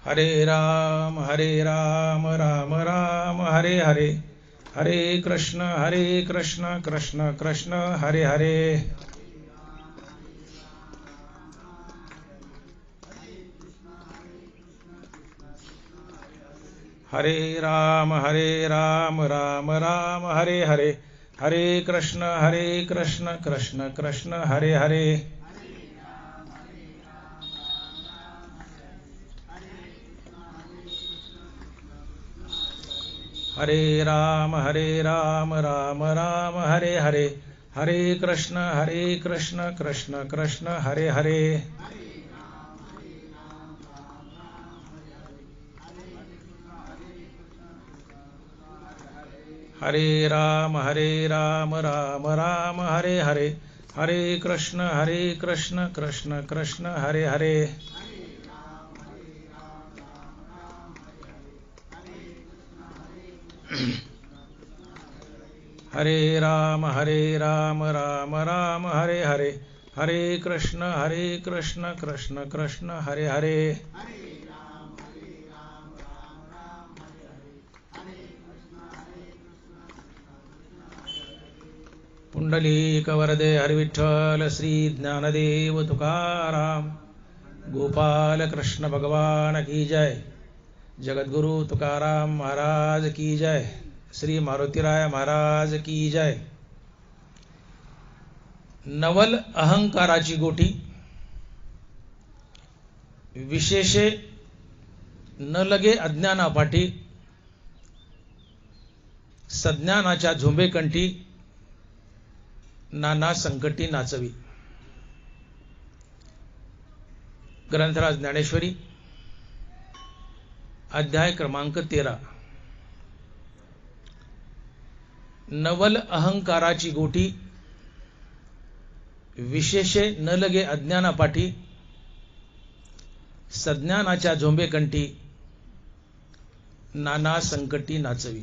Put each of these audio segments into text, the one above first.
हरे राम राम राम हरे हरे, हरे कृष्ण कृष्ण कृष्ण हरे हरे। हरे राम राम राम हरे हरे, हरे कृष्ण कृष्ण कृष्ण हरे हरे। हरे राम राम राम हरे हरे, हरे कृष्ण कृष्ण कृष्ण हरे हरे। हरे राम राम राम हरे हरे, हरे कृष्ण कृष्ण कृष्ण हरे हरे। हरे राम राम राम हरे हरे, हरे कृष्ण कृष्ण कृष्ण हरे हरे। पुंडलीक वरदे हरिविठ्ठल श्री ज्ञानदेव तुकाराम, गोपाल कृष्ण भगवान की जय। जगद्गुरु तुकाराम महाराज की जय। श्री मारुतीराय महाराज की जय। नवल अहंकाराची गोटी, विशेषे न लगे अज्ञानापाठी, सज्ञानाच्या झोंबेकंठी, नाना संकटी नाचवी। ग्रंथराज ज्ञानेश्वरी अध्याय क्रमांक 13। नवल अहंकाराची गोटी, विशेषे न लगे अज्ञानापाठी, सज्ञानाच्या झोंबेकंठी, नाना संकटी नाचवी।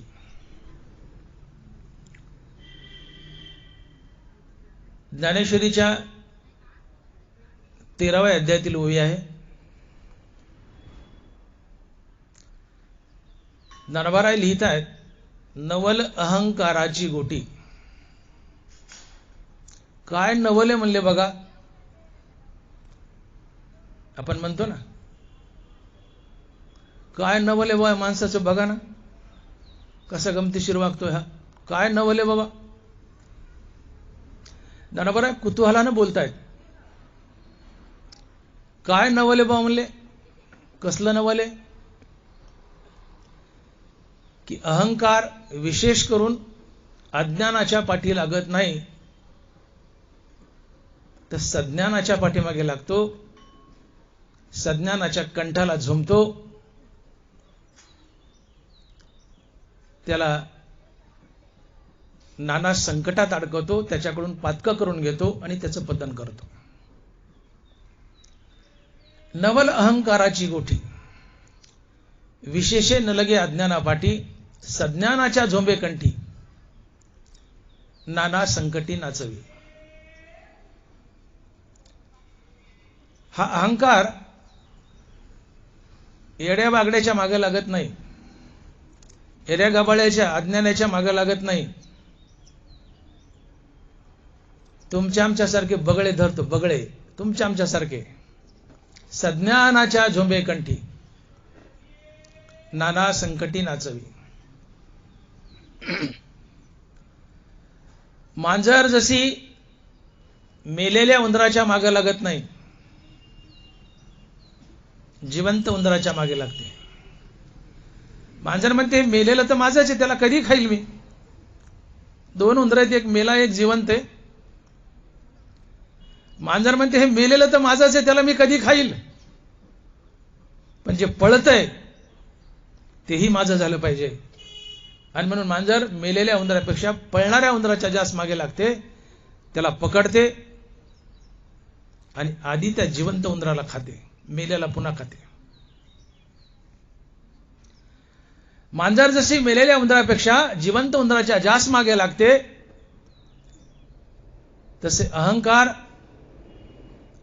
ज्ञानेश्वरीच्या 13व्या अध्यायातील ओवी आहे। ज्ञानोबाराय लिहित आहेत, नवल अहंकाराची गोटी। काय नवले म्हणले बघा। आपण म्हणतो ना, काय नवले बाबा माणसाचं, बघा ना कसा गमतीशीर वागतोय हा, काय नवले बाबा। ज्ञानोबाराय कुतूहलानं बोलतायत, काय नवले बाबा म्हणले, कसलं नवले की अहंकार विशेष करून अज्ञानाच्या पाठी लागत नाही, तर सज्ञानाच्या पाठीमागे लागतो, सज्ञानाच्या कंठाला झुंबतो, त्याला नाना संकटात अडकवतो, त्याच्याकडून पातक करून घेतो आणि त्याचं पतन करतो। नवल अहंकाराची गोठी, विशेषे न लगे अज्ञानापाठी, सज्ञानाच्या झोंबेकंठी, नाना संकटी नाचवी। हा अहंकार येड्या बागड्याच्या मागे लागत नाही, येड्या गबाळ्याच्या अज्ञानाच्या मागे लागत नाही, तुमच्या आमच्यासारखे बगळे धरतो, बगळे तुमच्या आमच्यासारखे, सज्ञानाच्या झोंबेकंठी, नाना संकटी नाचवी। मांजर जशी मेलेल्या उंदराच्या मागे लागत नाही, जिवंत उंदराच्या मागे लागते। मांजर म्हणते मेलेलं तर माझंच आहे, त्याला कधी खाईल मी। दोन उंदर आहेत, एक मेला एक जिवंत आहे। मांजर म्हणते हे मेलेलं तर माझंच आहे, त्याला मी कधी खाईल, पण जे पळतंय तेही माझं झालं पाहिजे। आणि म्हणून मांजर मेलेल्या उंदरापेक्षा पळणाऱ्या उंदराच्या जास्त मागे लागते, त्याला पकडते आणि आधी त्या जिवंत उंदराला खाते, मेलेला पुन्हा खाते। मांजर जशी मेलेल्या उंदरापेक्षा जिवंत उंदराच्या जास्त मागे लागते, तसे अहंकार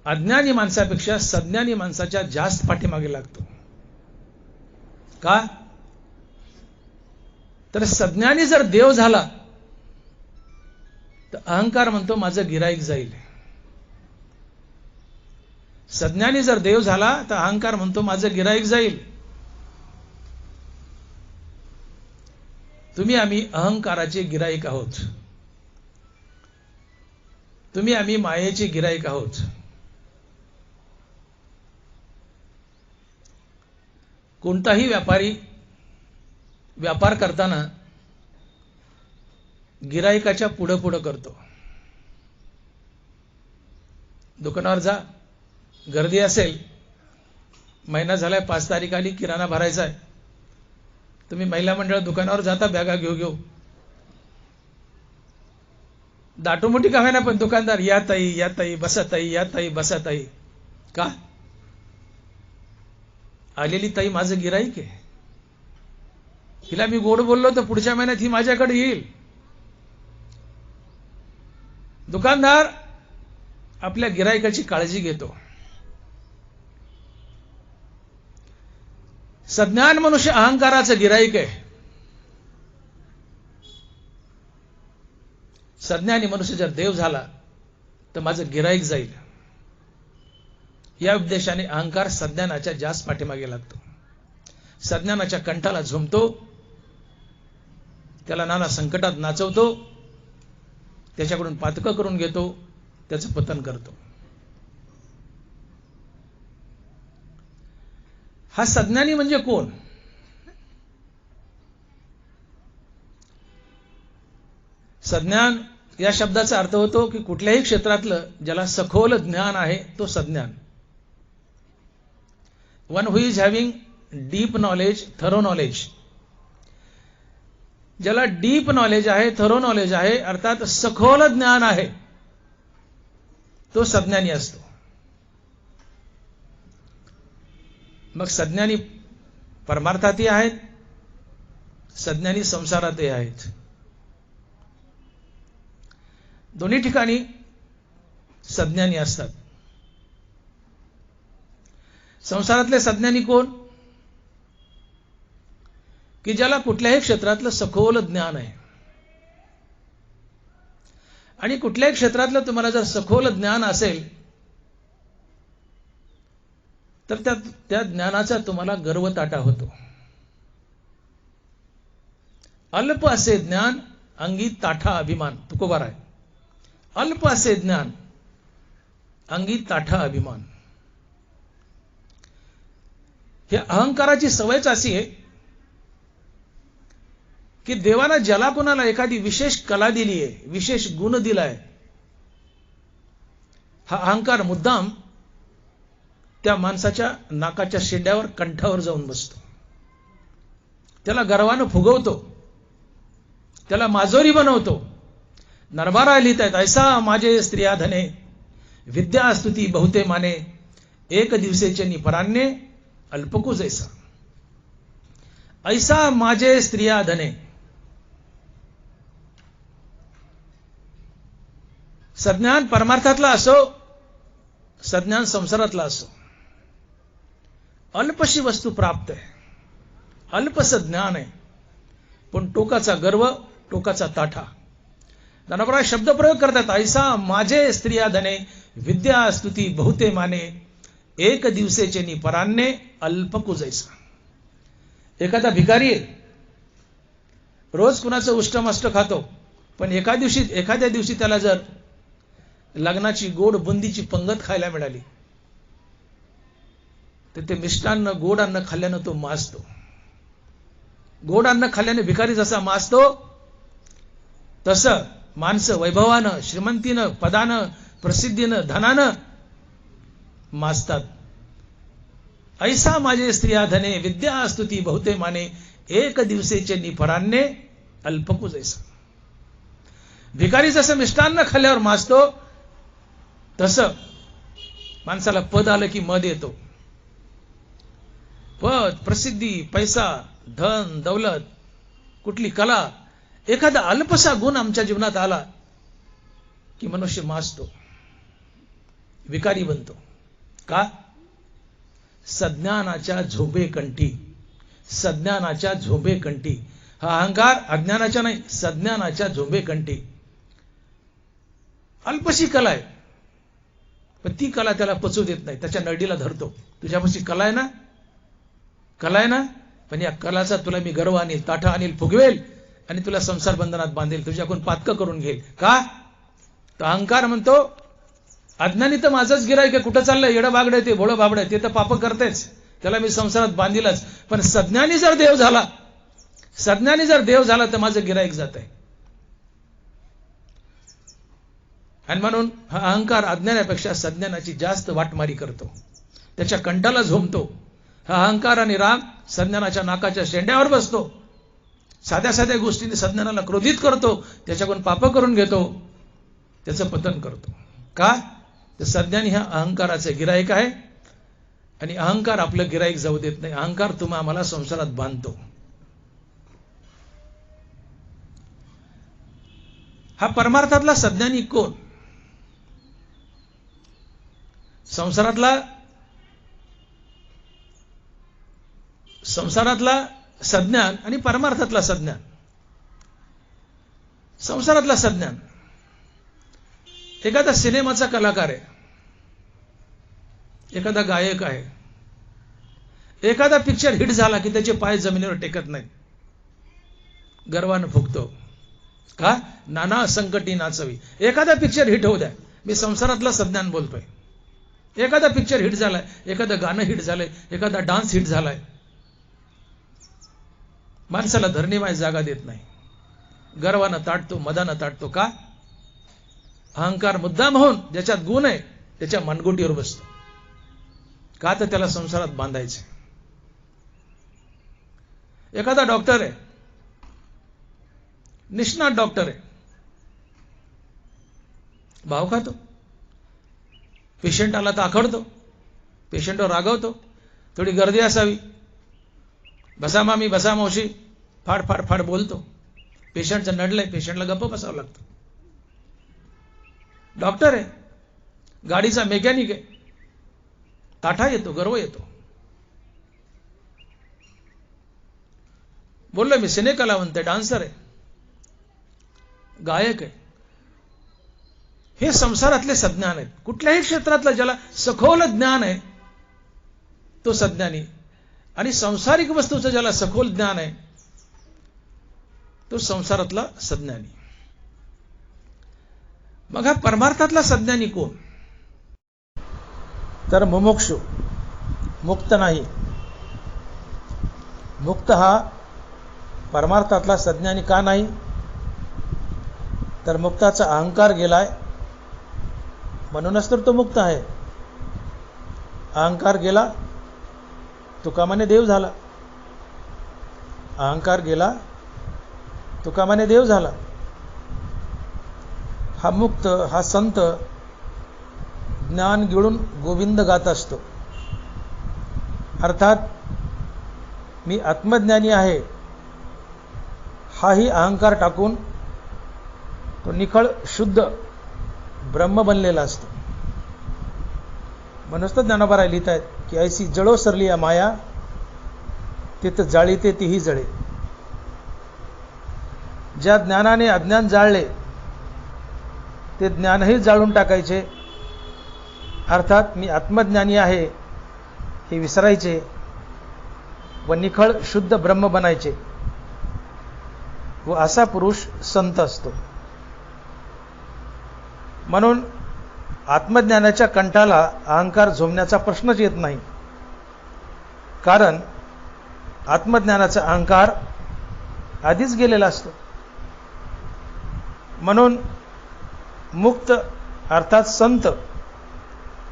अज्ञानी माणसापेक्षा सज्ञानी माणसाच्या जास्त पाठीमागे लागतो। का? तर सज्ञानी जर देव झाला तर अहंकार म्हणतो माझं गिराईक जाईल. सज्ञानी जर देव झाला तर अहंकार म्हणतो माझं गिराईक जाईल. तुम्ही आम्ही अहंकाराचे गिराईक आहोत. तुम्ही आम्ही मायेचे गिराईक आहोत. कोणताही व्यापारी व्यापार करताना गिराईकाच्या पुढं पुढं करतो. दुकानावर जा, गर्दी असेल, महिना झालाय, 5 तारीख आली, किराणा भरायचा आहे. तुम्ही महिला मंडळ दुकानावर जाता बॅगा घेऊ, दाटोमोठी का होईना पण दुकानदार या ताई बसा ताई, या ताई बसा ताई. का? आलेली ताई माझं गिराईक आहे. हिला मी गोड बोललो तर पुढच्या महिन्यात ही माझ्याकडे येईल. दुकानदार आपल्या गिराईकाची काळजी घेतो. सज्ञान मनुष्य अहंकाराचं गिराईक आहे. सज्ञानी मनुष्य जर देव झाला तर माझं गिराईक जाईल. या उद्देशाने अहंकार सज्ञानाच्या जास्त पाठीमागे लागतो. सज्ञानाच्या कंठाला झुमतो, त्याला नाना संकटात नाचवतो, त्याच्याकडून पातकं करून घेतो, त्याचं पतन करतो. हा सज्ञानी म्हणजे कोण? सज्ञान या शब्दाचा अर्थ होतो की कुठल्याही क्षेत्रातलं ज्याला सखोल ज्ञान आहे तो सज्ञान. One who is having deep knowledge, thorough knowledge. ज्याला डीप नॉलेज आहे, थरो नॉलेज आहे, अर्थात सखोल ज्ञान आहे, तो सज्ञानी असतो. मग सज्ञानी परमार्थातही आहेत, सज्ञानी संसारातही आहेत. दोन्ही ठिकाणी सज्ञानी असतात. संसारातले सज्ञानी कोण? की ज्याला कुठल्याही क्षेत्रातलं सखोल ज्ञान आहे. आणि कुठल्याही क्षेत्रातलं तुम्हाला जर सखोल ज्ञान असेल तर त्या ज्ञानाचा तुम्हाला गर्वताटा होतो. अल्प असे ज्ञान अंगी ताठा अभिमान. तुकोबार आहे. अल्प असे ज्ञान अंगी ताठा अभिमान. हे अहंकाराची सवयच अशी आहे की देवानं ज्याला कोणाला एखादी विशेष कला दिली आहे, विशेष गुण दिलाय, हा अहंकार मुद्दाम त्या माणसाच्या नाकाच्या शेंड्यावर, कंठावर जाऊन बसतो. त्याला गर्वानं फुगवतो, त्याला माजोरी बनवतो. नरबारा लिहित आहेत, ऐसा माझे स्त्रिया धने, विद्या स्तुती बहुते माने, एक दिवसेचे निपरान्ने अल्पको जैसा. ऐसा माझे स्त्रिया धने. सज्ञान परमार्थातला असो, सज्ञान संसारातला असो, अल्पशी वस्तू प्राप्त आहे, अल्पसं ज्ञान आहे, पण टोकाचा गर्व, टोकाचा ताठा. ज्ञानोबा शब्द प्रयोग करतात, ऐसा माझे स्त्रिया धने, विद्या स्तुती बहुते माने, एक दिवसेचे निपरान्ने अल्पको जैसा. एखादा भिकारी रोज कुणाचं उष्टमष्ट खातो, पण एखाद्या दिवशी त्याला जर लग्नाची गोड बुंदीची पंगत खायला मिळाली तर ते मिष्टान्न, गोड अन्न खाल्ल्यानं तो माजतो. गोड अन्न खाल्ल्याने भिकारी जसा माजतो तसं माणसं वैभवानं, श्रीमंतीनं, पदानं, प्रसिद्धीनं, धनानं माजतात. ऐसा माझे स्त्रिया धने, विद्या स्तुती बहुते माने, एक दिवसेचे निफरान्ने अल्पको जैसा. भिकारी जसं मिष्टान्न खाल्ल्यावर माजतो तसं माणसाला पद आलं की मद येतो. पद, प्रसिद्धी, पैसा, धन, दौलत, कुठली कला, एखादा अल्पसा गुण आमच्या जीवनात आला की मनुष्य माजतो, विकारी बनतो. का? सज्ञानाच्या झोबेकंठी, सज्ञानाच्या झोंबेकंठी. हा अहंकार अज्ञानाच्या नाही, सज्ञानाच्या झोंबेकंठी. अल्पशी कला आहे, पण ती कला त्याला पचू देत नाही, त्याच्या नडीला धरतो. तुझ्यापाशी कला आहे ना, कला आहे ना, पण या कलाचा तुला मी गर्व आणील, ताठा आणील, फुगवेल आणि तुला संसार बंधनात बांधेल, तुझ्याकडून पातकं करून घेईल. का? तर अहंकार म्हणतो अज्ञानी तर माझंच गिराईक आहे, कुठं चाललंय, येडं बागडं ते, भोळं बाबडं ते तर पाप करतेच, त्याला मी संसारात बांधीलच. पण सज्ञानी जर देव झाला, सज्ञानी जर देव झाला तर माझं गिराईक जात आहे. आणि म्हणून हा अहंकार अज्ञानापेक्षा सज्ञानाची जास्त वाटमारी करतो, त्याच्या कंठाला झोंबतो. हा अहंकार आणि राग सज्ञानाच्या नाकाच्या शेंड्यावर बसतो, साध्या साध्या गोष्टींनी सज्ञानाला क्रोधित करतो, त्याच्याकडून पाप करून घेतो, त्याचं पतन करतो. का? तर सज्ञानी हा अहंकाराचे गिराईक आहे आणि अहंकार आपलं गिराईक जाऊ देत नाही. अहंकार तुम्हा आम्हाला संसारात बांधतो. हा परमार्थातला सज्ञानी कोण? संसारातला सज्ञान आणि परमार्थातला सज्ञान. संसारातला सज्ञान एखादा सिनेमाचा कलाकार आहे, एखादा गायक आहे, एखादा पिक्चर हिट झाला की त्याचे पाय जमिनीवर टेकत नाही, गर्वानं फुगतो. का? नाना संकटी नाचवी. एखादा पिक्चर हिट होऊ द्या, मी संसारातला सज्ञान बोलतोय. एखादा पिक्चर हिट झालाय, एखादं गाणं हिट झालंय, एखादा डान्स हिट झालाय, माणसाला धरणीमाय जागा देत नाही, गर्वानं ताटतो, मदानं ताटतो. का? अहंकार मुद्दाम होऊन ज्याच्यात गुण आहे त्याच्या मनगुटीवर बसतो. का? तर त्याला संसारात बांधायचे. एखादा डॉक्टर आहे, निष्णात डॉक्टर आहे, भाव खातो, पेशंट आला तर आखडतो, पेशंटवर रागवतो, थोडी गर्दी असावी, बसा मामी, बसा मावशी, फाड फाड फाड बोलतो. पेशंटचं नडलंय, पेशंटला गप्प बसावं लागतं. डॉक्टर आहे, गाडीचा मेकॅनिक आहे, ताठा येतो, गर्व येतो. बोललो मी, सिने कलावंत आहे, डान्सर आहे, गायक आहे. हे संसारातले सज्ञान आहेत. कुठल्याही क्षेत्रातलं ज्याला सखोल ज्ञान आहे तो सज्ञानी, आणि सांसारिक वस्तूचं ज्याला सखोल ज्ञान आहे तो संसारातला सज्ञानी. मग हा परमार्थातला सज्ञानी कोण? तर मुमुक्षु, मुक्त नाही. मुक्त हा परमार्थातला सज्ञानी का नाही? तर मुक्ताचा अहंकार गेलाय, म्हणूनच तर तो मुक्त आहे. अहंकार गेला, तुका म्हणे देव झाला. अहंकार गेला, तुका म्हणे देव झाला. हा मुक्त, हा संत ज्ञान गिळून गोविंद गात असतो. अर्थात मी आत्मज्ञानी आहे हाही अहंकार टाकून तो निखळ शुद्ध ब्रह्म बनलेला असतो. म्हणूनच तर ज्ञानोबा लिहित आहेत की ऐसी जळो सरली या माया, तिथं जाळीते तीही जळे. ज्या ज्ञानाने अज्ञान जाळले ते ज्ञानही जाळून टाकायचे. अर्थात मी आत्मज्ञानी आहे हे विसरायचे व निखळ शुद्ध ब्रह्म बनायचे. व असा पुरुष संत असतो. म्हणून आत्मज्ञानाच्या कंठाला अहंकार झोंबण्याचा प्रश्नच येत नाही. कारण आत्मज्ञानाचा अहंकार आधीच गेलेला असतो. म्हणून मुक्त अर्थात संत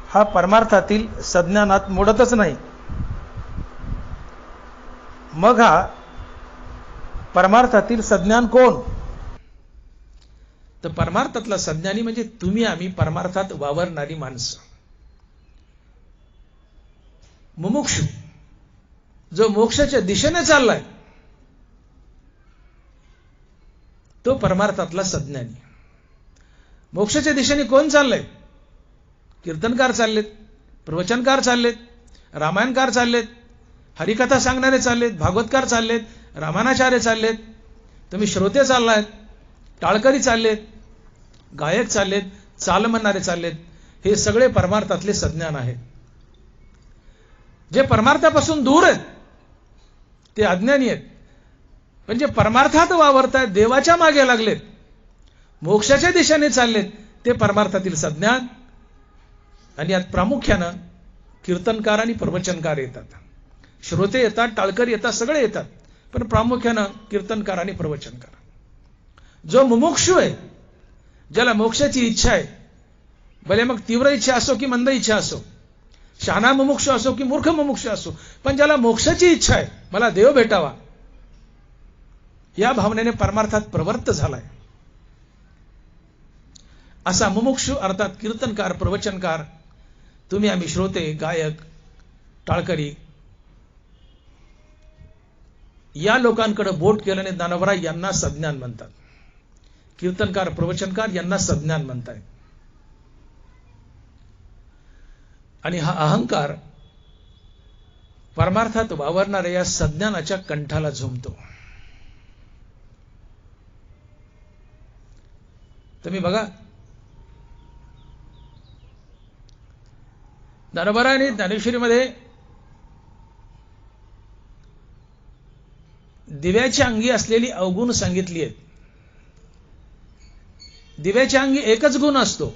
हा परमार्थातील सज्ञानात मोडतच नाही. मग हा परमार्थातील सज्ञान कोण? तर परमार्थातला सज्ञानी म्हणजे तुम्ही आम्ही परमार्थात वावरणारी माणसं. मुमुक्षु जो मोक्षाच्या दिशेने चाललाय तो परमार्थातला सज्ञानी. मोक्षाच्या दिशेने कोण चाललंय? कीर्तनकार चाललेत, प्रवचनकार चाललेत, रामायणकार चाललेत, हरिकथा सांगणारे चाललेत, भागवतकार चाललेत, रामायणाचार्य चाललेत, तुम्ही श्रोते चाललायत, टाळकरी चाललेत, गायक चाललेत, चाल म्हणणारे चाललेत. हे सगळे परमार्थातले सज्ञान आहेत. जे परमार्थापासून दूर आहेत ते अज्ञानी आहेत. पण जे परमार्थात वावरतायत, देवाच्या मागे लागलेत, मोक्षाच्या दिशेने चाललेत, ते परमार्थातील सज्ञान. आणि यात प्रामुख्यानं कीर्तनकार आणि प्रवचनकार येतात. श्रोते येतात, टाळकरी येतात, सगळे येतात, पण प्रामुख्यानं कीर्तनकार आणि प्रवचनकार. जो मुमुक्षु आहे, ज्याला मोक्षाची इच्छा आहे, भले मग तीव्र इच्छा असो की मंद इच्छा असो, शहाणा मुमुक्षु असो की मूर्ख मुमुक्षु असो, पण ज्याला मोक्षाची इच्छा आहे, मला देव भेटावा, या भावनेने परमार्थात प्रवृत्त झालाय, असा मुमुक्षु अर्थात कीर्तनकार, प्रवचनकार, तुम्ही आम्ही श्रोते, गायक, टाळकरी, या लोकांकडे बोट केल्याने ज्ञानोबा यांना सज्ञान म्हणतात. कीर्तनकार, प्रवचनकार यांना सज्ञान म्हणतात. आणि हा अहंकार परमार्थात वावरणाऱ्या या सज्ञानाच्या कंठाला झुमतो. तुम्ही बघा, ज्ञानोबारांनी ज्ञानेश्वरीमध्ये दिव्याच्या अंगी असलेली अवगुण सांगितली आहेत. दिव्याच्या अंगी एकच गुण असतो.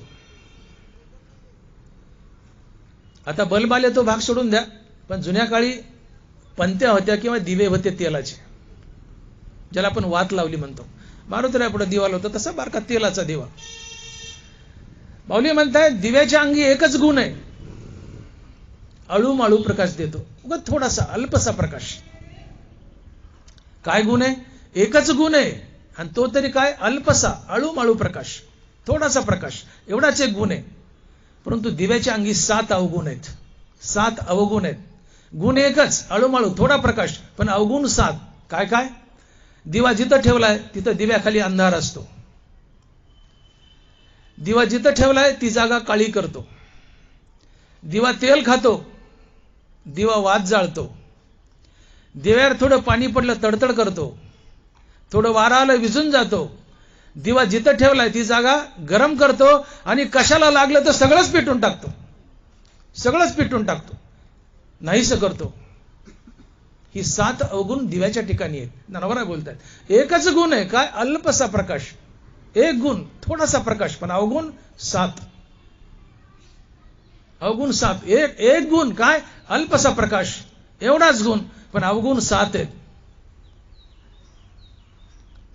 आता बल्ब आले तो भाग सोडून द्या, पण जुन्या काळी पंत्या होत्या किंवा दिवे होते तेलाचे, ज्याला आपण वात लावली म्हणतो. मारुतीला पुढे दिवा होता तसा बारका तेलाचा दिवा. माऊली म्हणताय दिव्याच्या अंगी एकच गुण आहे, अळूमाळू प्रकाश देतो. उगाच थोडासा अल्पसा प्रकाश. काय गुण आहे? एकच गुण आहे, आणि तो तरी काय? अल्पसा अळूमाळू प्रकाश, थोडासा प्रकाश, एवढाच एक गुण आहे. परंतु दिव्याच्या अंगी 7 अवगुण आहेत. 7 अवगुण आहेत. गुण एकच, अळूमाळू थोडा प्रकाश, पण अवगुण 7. काय काय? दिवा जिथं ठेवलाय तिथं दिव्याखाली अंधार असतो. दिवा जिथं ठेवलाय ती जागा काळी करतो. दिवा तेल खातो, दिवा वात जाळतो. दिव्यावर थोडं पाणी पडलं तडतड करतो, थोडं वारा आलं विझून जातो. दिवा जिथं ठेवलाय ती जागा गरम करतो, आणि कशाला लागलं तर सगळंच पेटून टाकतो. सगळंच पेटून टाकतो, नाहीसं करतो. ही 7 अवगुण दिव्याच्या ठिकाणी आहेत. ज्ञानोबा बोलतात एकच गुण आहे, काय? अल्पसा प्रकाश. एक गुण, थोडासा प्रकाश, पण अवगुण 7. अवगुण 7. एक गुण काय? अल्पसा प्रकाश, एवढाच गुण, पण अवगुण 7 आहेत.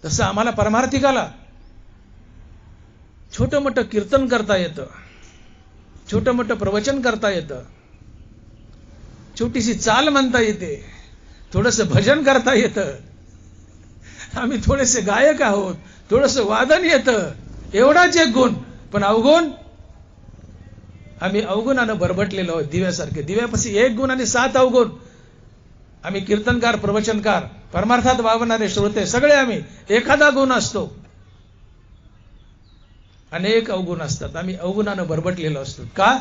तसं आम्हाला परमार्थिकाला छोटं मोठं कीर्तन करता येतं, छोटं मोठं प्रवचन करता येतं, छोटीशी चाल म्हणता येते, थोडंसं भजन करता येतं, आम्ही थोडेसे गायक आहोत, थोडंसं वादन येतं, एवढाच एक गुण, पण अवगुण आम्ही अवगुणानं बरबटलेलो आहोत. दिव्यासारखे. दिव्यापाशी 1 गुण आणि 7 अवगुण. आम्ही कीर्तनकार, प्रवचनकार, परमार्थात वावरणारे श्रोते, सगळे आम्ही. एखादा गुण असतो, अनेक अवगुण असतात. आम्ही अवगुणानं बरबटलेलो असतो. का?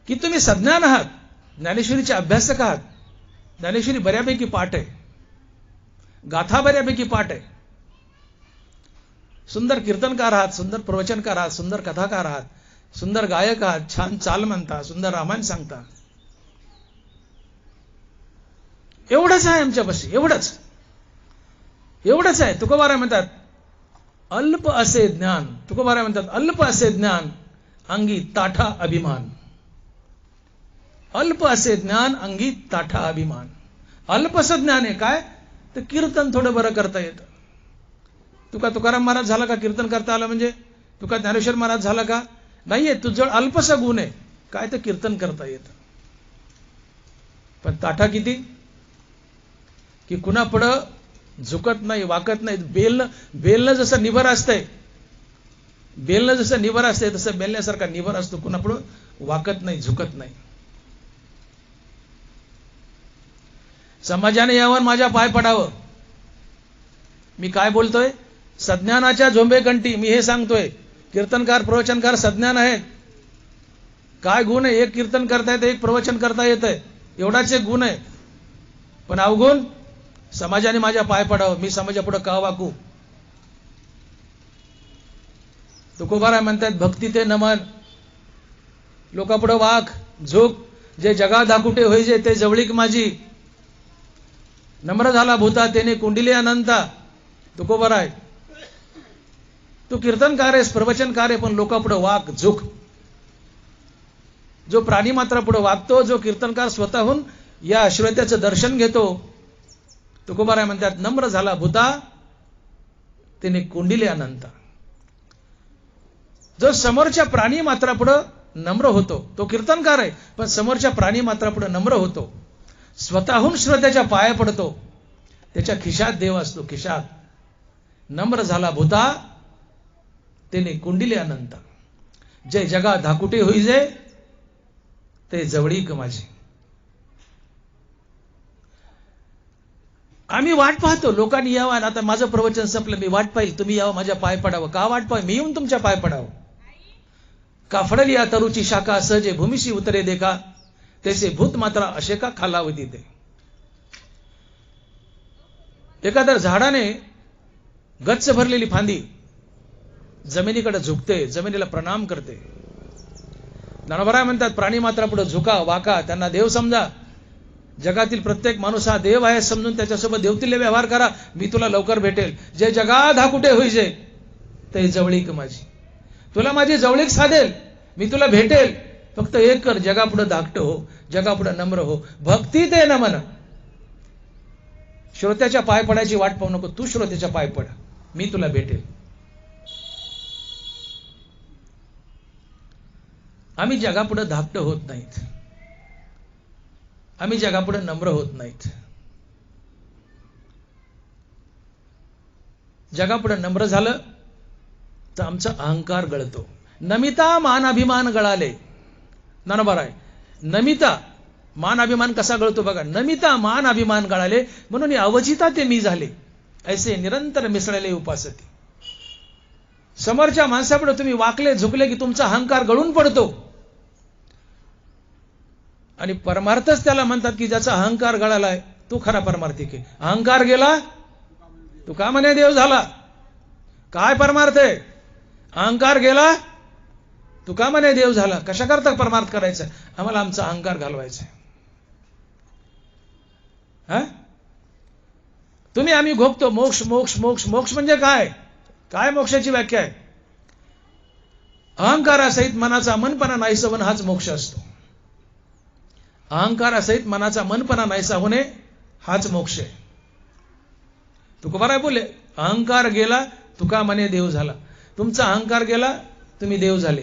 की तुम्ही सज्ञान आहात, ज्ञानेश्वरीचे अभ्यासक आहात. ज्ञानेश्वरी बऱ्यापैकी पाठ आहे, गाथा बऱ्यापैकी पाठ आहे. सुंदर कीर्तनकार आहात, सुंदर प्रवचनकार आहात, सुंदर कथाकार आहात, सुंदर गायक आहात, छान चाल म्हणता, सुंदर रामायण सांगता. एवढंच आहे आमच्यापाशी, एवढंच आहे. तुकोबाराय म्हणतात अल्प असे ज्ञान. तुकोबाराय म्हणतात अल्प असे ज्ञान, अंगी ताठा अभिमान. अल्प असे ज्ञान, अंगी ताठा अभिमान. अल्पसं ज्ञान आहे. काय? तर कीर्तन थोडं बरं करता येतं. तुका तुकाराम महाराज झाला का कीर्तन करता आलं म्हणजे? तुका ज्ञानेश्वर महाराज झाला का? नाहीये. तुझं अल्पसा गुण आहे. काय? तर कीर्तन करता येतं. पण ताठा किती? की कुणा पुढं झुकत नाही, वाकत नाही. बेलनं जसं निभर असतंय, तसं बेलण्यासारखा निभर असतो. कुणा पुढं वाकत नाही, झुकत नाही. समाजाने यावर माझ्या पाय पडावं. मी काय बोलतोय? सज्ञानाच्या झोंबेकंठी मी हे सांगतोय. कीर्तनकार, प्रवचनकार सज्ञान आहेत. काय गुण आहे? एक कीर्तन करता येतं, एक प्रवचन करता येतंय, एवढाच एक गुण आहे. पण अवगुण, समाजाने माझ्या पाय पडावं, मी समाजापुढे का वाकू? तुकोबाराय म्हणतात, भक्ती ते नमन, लोकापुढे वाक झोक, जे जगा धाकुटे होई जे ते जवळीक माझी, नम्र झाला भूता तेने कुंडिले अनंता. तुकोबाराय, तू कीर्तनकार आहेस, प्रवचनकार आहे, पण लोकापुढे वाक झुक. जो प्राणी मात्रा पुढे वागतो, जो कीर्तनकार स्वतःहून या श्रोत्याचं दर्शन घेतो, तुकोबाराय म्हणतात, नम्र झाला भूता तेने कुंडिले अनंता. जो समोरच्या प्राणी मात्रा पुढे नम्र होतो, तो कीर्तनकार आहे, पण समोरच्या प्राणी मात्रा पुढे नम्र होतो, स्वतःहून श्रोत्याच्या पाया पडतो, त्याच्या खिशात देव असतो, खिशात. नम्र झाला भूता तेने कुंडिले अनंता, जे जगा धाकुटे होई जे ते जवळीक माझे. आम्ही वाट पाहतो लोकांनी यावं. आता माझं प्रवचन संपलं, मी वाट पाहिल तुम्ही यावं, माझ्या पाय पडावं. का वाट पाह? मी येऊन तुमच्या पाय पडावं. का फडली या तरुची शाखा सहजे भूमिशी उतरे देखा, तैसे भूत मात्रा असे का खालावती ते. एखाद्या झाडाने गच्च भरलेली फांदी जमिनीकडे झुकते, जमिनीला प्रणाम करते. ज्ञानोबराय म्हणतात, प्राणी मात्रा पुढे झुका, वाका, त्यांना देव समजा. जगातील प्रत्येक माणूस हा देव आहे समजून त्याच्यासोबत देवतुल्य व्यवहार करा. मी तुला लवकर भेटेल. जे जगा धाकुटे होई जे ते जवळीक माझी. तुला माझी जवळीक साधेल, मी तुला भेटेल. फक्त एक कर, जगापुढे धाकट हो, जगापुढे नम्र हो. भक्ती ते नमन. श्रोत्याच्या पाय पडायची वाट पाहू नको, तू श्रोत्याच्या पाय पड, मी तुला भेटेल. आम्ही जगापुढे धाकट होत नाहीत, आम्ही जगापुढे नम्र होत नाहीत. जगापुढे नम्र झालं तर आमचा अहंकार गळतो. नमिता मान अभिमान गळाले. ज्ञानोबराय, नमिता मान अभिमान कसा गळतो बघा. नमिता मान अभिमान गळाले, म्हणून अवचिता ते मी झाले, ऐसे निरंतर मिसळले उपासती. समोरच्या माणसापुढे तुम्ही वाकले झुकले की तुमचा अहंकार गळून पडतो. आणि परमार्थच त्याला म्हणतात की ज्याचा अहंकार गळालाय तो खरा परमार्थिक आहे. अहंकार गेला तू का म्हणे देव झाला. काय परमार्थ आहे? अहंकार गेला तू का म्हणे देव झाला. कशा करता परमार्थ करायचा? आम्हाला आमचा अहंकार घालवायचा आहे. तुम्ही आम्ही घोपतो मोक्ष मोक्ष मोक्ष. मोक्ष म्हणजे काय? काय मोक्षाची व्याख्या आहे? अहंकारासहित मनाचा मनपणा नाहीसा होणे हाच मोक्ष असतो. अहंकारासहित मनाचा मनपणा नाहीसा होणे हाच मोक्ष आहे. तुकोबाराय बोलले, अहंकार गेला तुका म्हणे देव झाला. तुमचा अहंकार गेला तुम्ही देव झाले.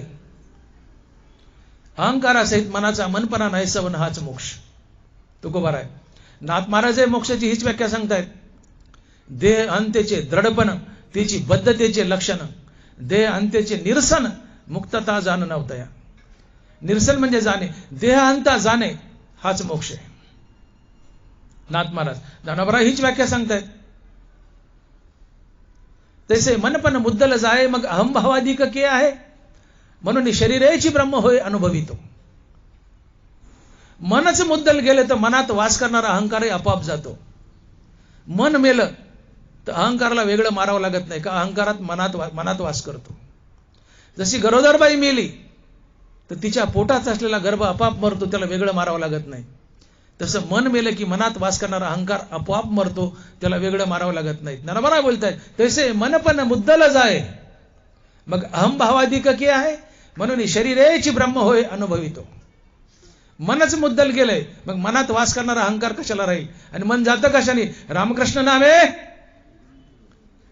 अहंकारासहित मनाचा मनपणा नाहीसा होणे हाच मोक्ष. तुकोबाराय नाथ महाराज मोक्षाची हीच व्याख्या सांगतायत. देह अंत्यचे दृढपण त्याची बद्धतेचे लक्षण. देह अंत्यचे निरसन मुक्तता जाण नव्हतया. निरसन म्हणजे जाणे, देह अंता जाणे हाच मोक्ष आहे. नाथ महाराज ज्ञानोबराय हीच व्याख्या सांगतायत. तसे मनपण मुद्दल जाय मग अहंभावाधिक के आहे. म्हणून शरीरेची ब्रह्म होय अनुभवितो. मनच मुद्दल गेले तर मनात वास करणारा अहंकारही आपोआप जातो. मन मेलं तर अहंकाराला वेगळं मारावं लागत नाही का अहंकारात मनात वास करतो. जशी गरोदरबाई मेली तर तिच्या पोटात असलेला गर्भ आपोआप मरतो, त्याला वेगळं मारावं लागत नाही. तसं मन मेलं की मनात वास करणारा अहंकार आपोआप मरतो, त्याला वेगळं मारावं लागत नाही. ज्ञानोबराय बोलतायत तसे मनपण मुद्दल जाय मग अहंभावाधिक के आहे. म्हणून शरीरेची ब्रह्म होय अनुभवितो. मनच मुद्दल गेलंय मग मनात वास करणारा अहंकार कशाला राहील. आणि मन जातं कशाने? रामकृष्ण नामे,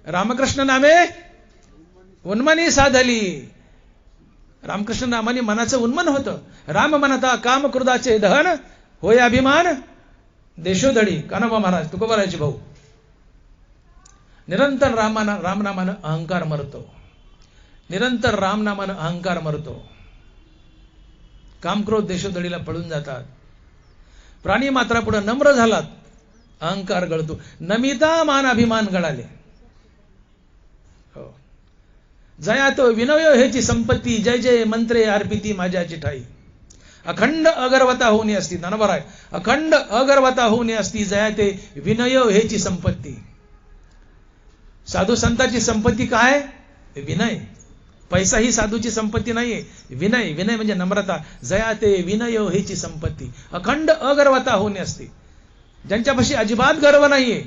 रामकृष्ण नामे उन्मनी साधली. रामकृष्ण नामाने मनाचं उन्मन होतं. राम म्हणता काम क्रोधाचे दहन होय अभिमान देशोधडी. कान्होबा महाराज तुकोबारायचे भाऊ. निरंतर रामनामानं अहंकार मरतो. निरंतर रामनामानं अहंकार मरतो. कामक्रोध देशोधडीला पळून जातात. प्राणी मात्रा पुढे नम्र झालात अहंकार गळतो. नमिता मान अभिमान गळाले. जया तो विनय हेची संपत्ती जय जय मंत्रे अर्पिती माझ्याची ठाई. अखंड अगर्वता होऊन असती. बरोबर आहे. अखंड अगर्वता होऊन असती जया ते विनय हेची संपत्ती. साधू संतांची संपत्ती काय? विनय. पैसा ही साधूची संपत्ती नाहीये. विनय. विनय म्हणजे नम्रता. जया ते विनय हेची संपत्ती. अखंड अगर्वता होऊन असती. ज्यांच्यापाशी अजिबात गर्व नाहीये,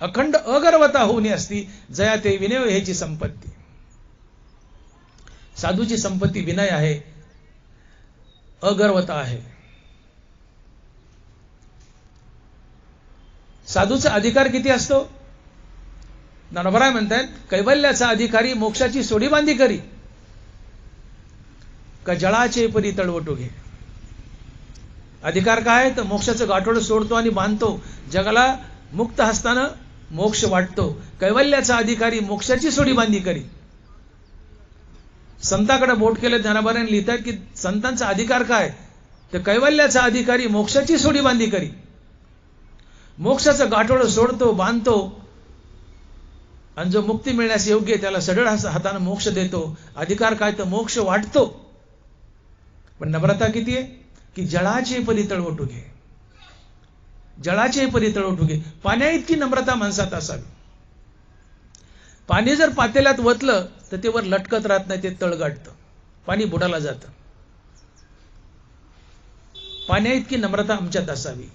अखंड अगर्वता होऊन असती, जया ते विनय हेची संपत्ती. साधूची संपत्ती विनय आहे, अगर्वता आहे. साधूचा अधिकार किती असतो? ज्ञानोबराय म्हणतात, कैवल्याचा अधिकारी मोक्षाची सोडी बांधी करी, का जळाचे परी तळवटू घे. अधिकार काय? तर मोक्षाचं गाठोड सोडतो आणि बांधतो. जगाला मुक्त हस्तानं मोक्ष वाटतो. कैवल्याचा अधिकारी मोक्षाची सोडी बांधी करी. संतांकडे बोट केलं ज्ञानोबराय लिहितात की संतांचा अधिकार काय? तर कैवल्याचा अधिकारी मोक्षाची सोडी बांधी करी. मोक्षाचं गाठोड सोडतो, बांधतो, आणि जो मुक्ती मिळण्यास योग्य त्याला सढळ हाताने मोक्ष देतो. अधिकार काय? तर मोक्ष वाटतो. पण नम्रता किती आहे? की जळाचे परी तळवटू घे. जळाचे परी तळवटू घे. पाण्या इतकी नम्रता माणसात असावी. पाणी जर पातेल्यात वतलं तर ते वर लटकत राहत नाही, ते तळ गाठतं, पाणी बुडाला जातं. पाण्या इतकी नम्रता आमच्यात असावी.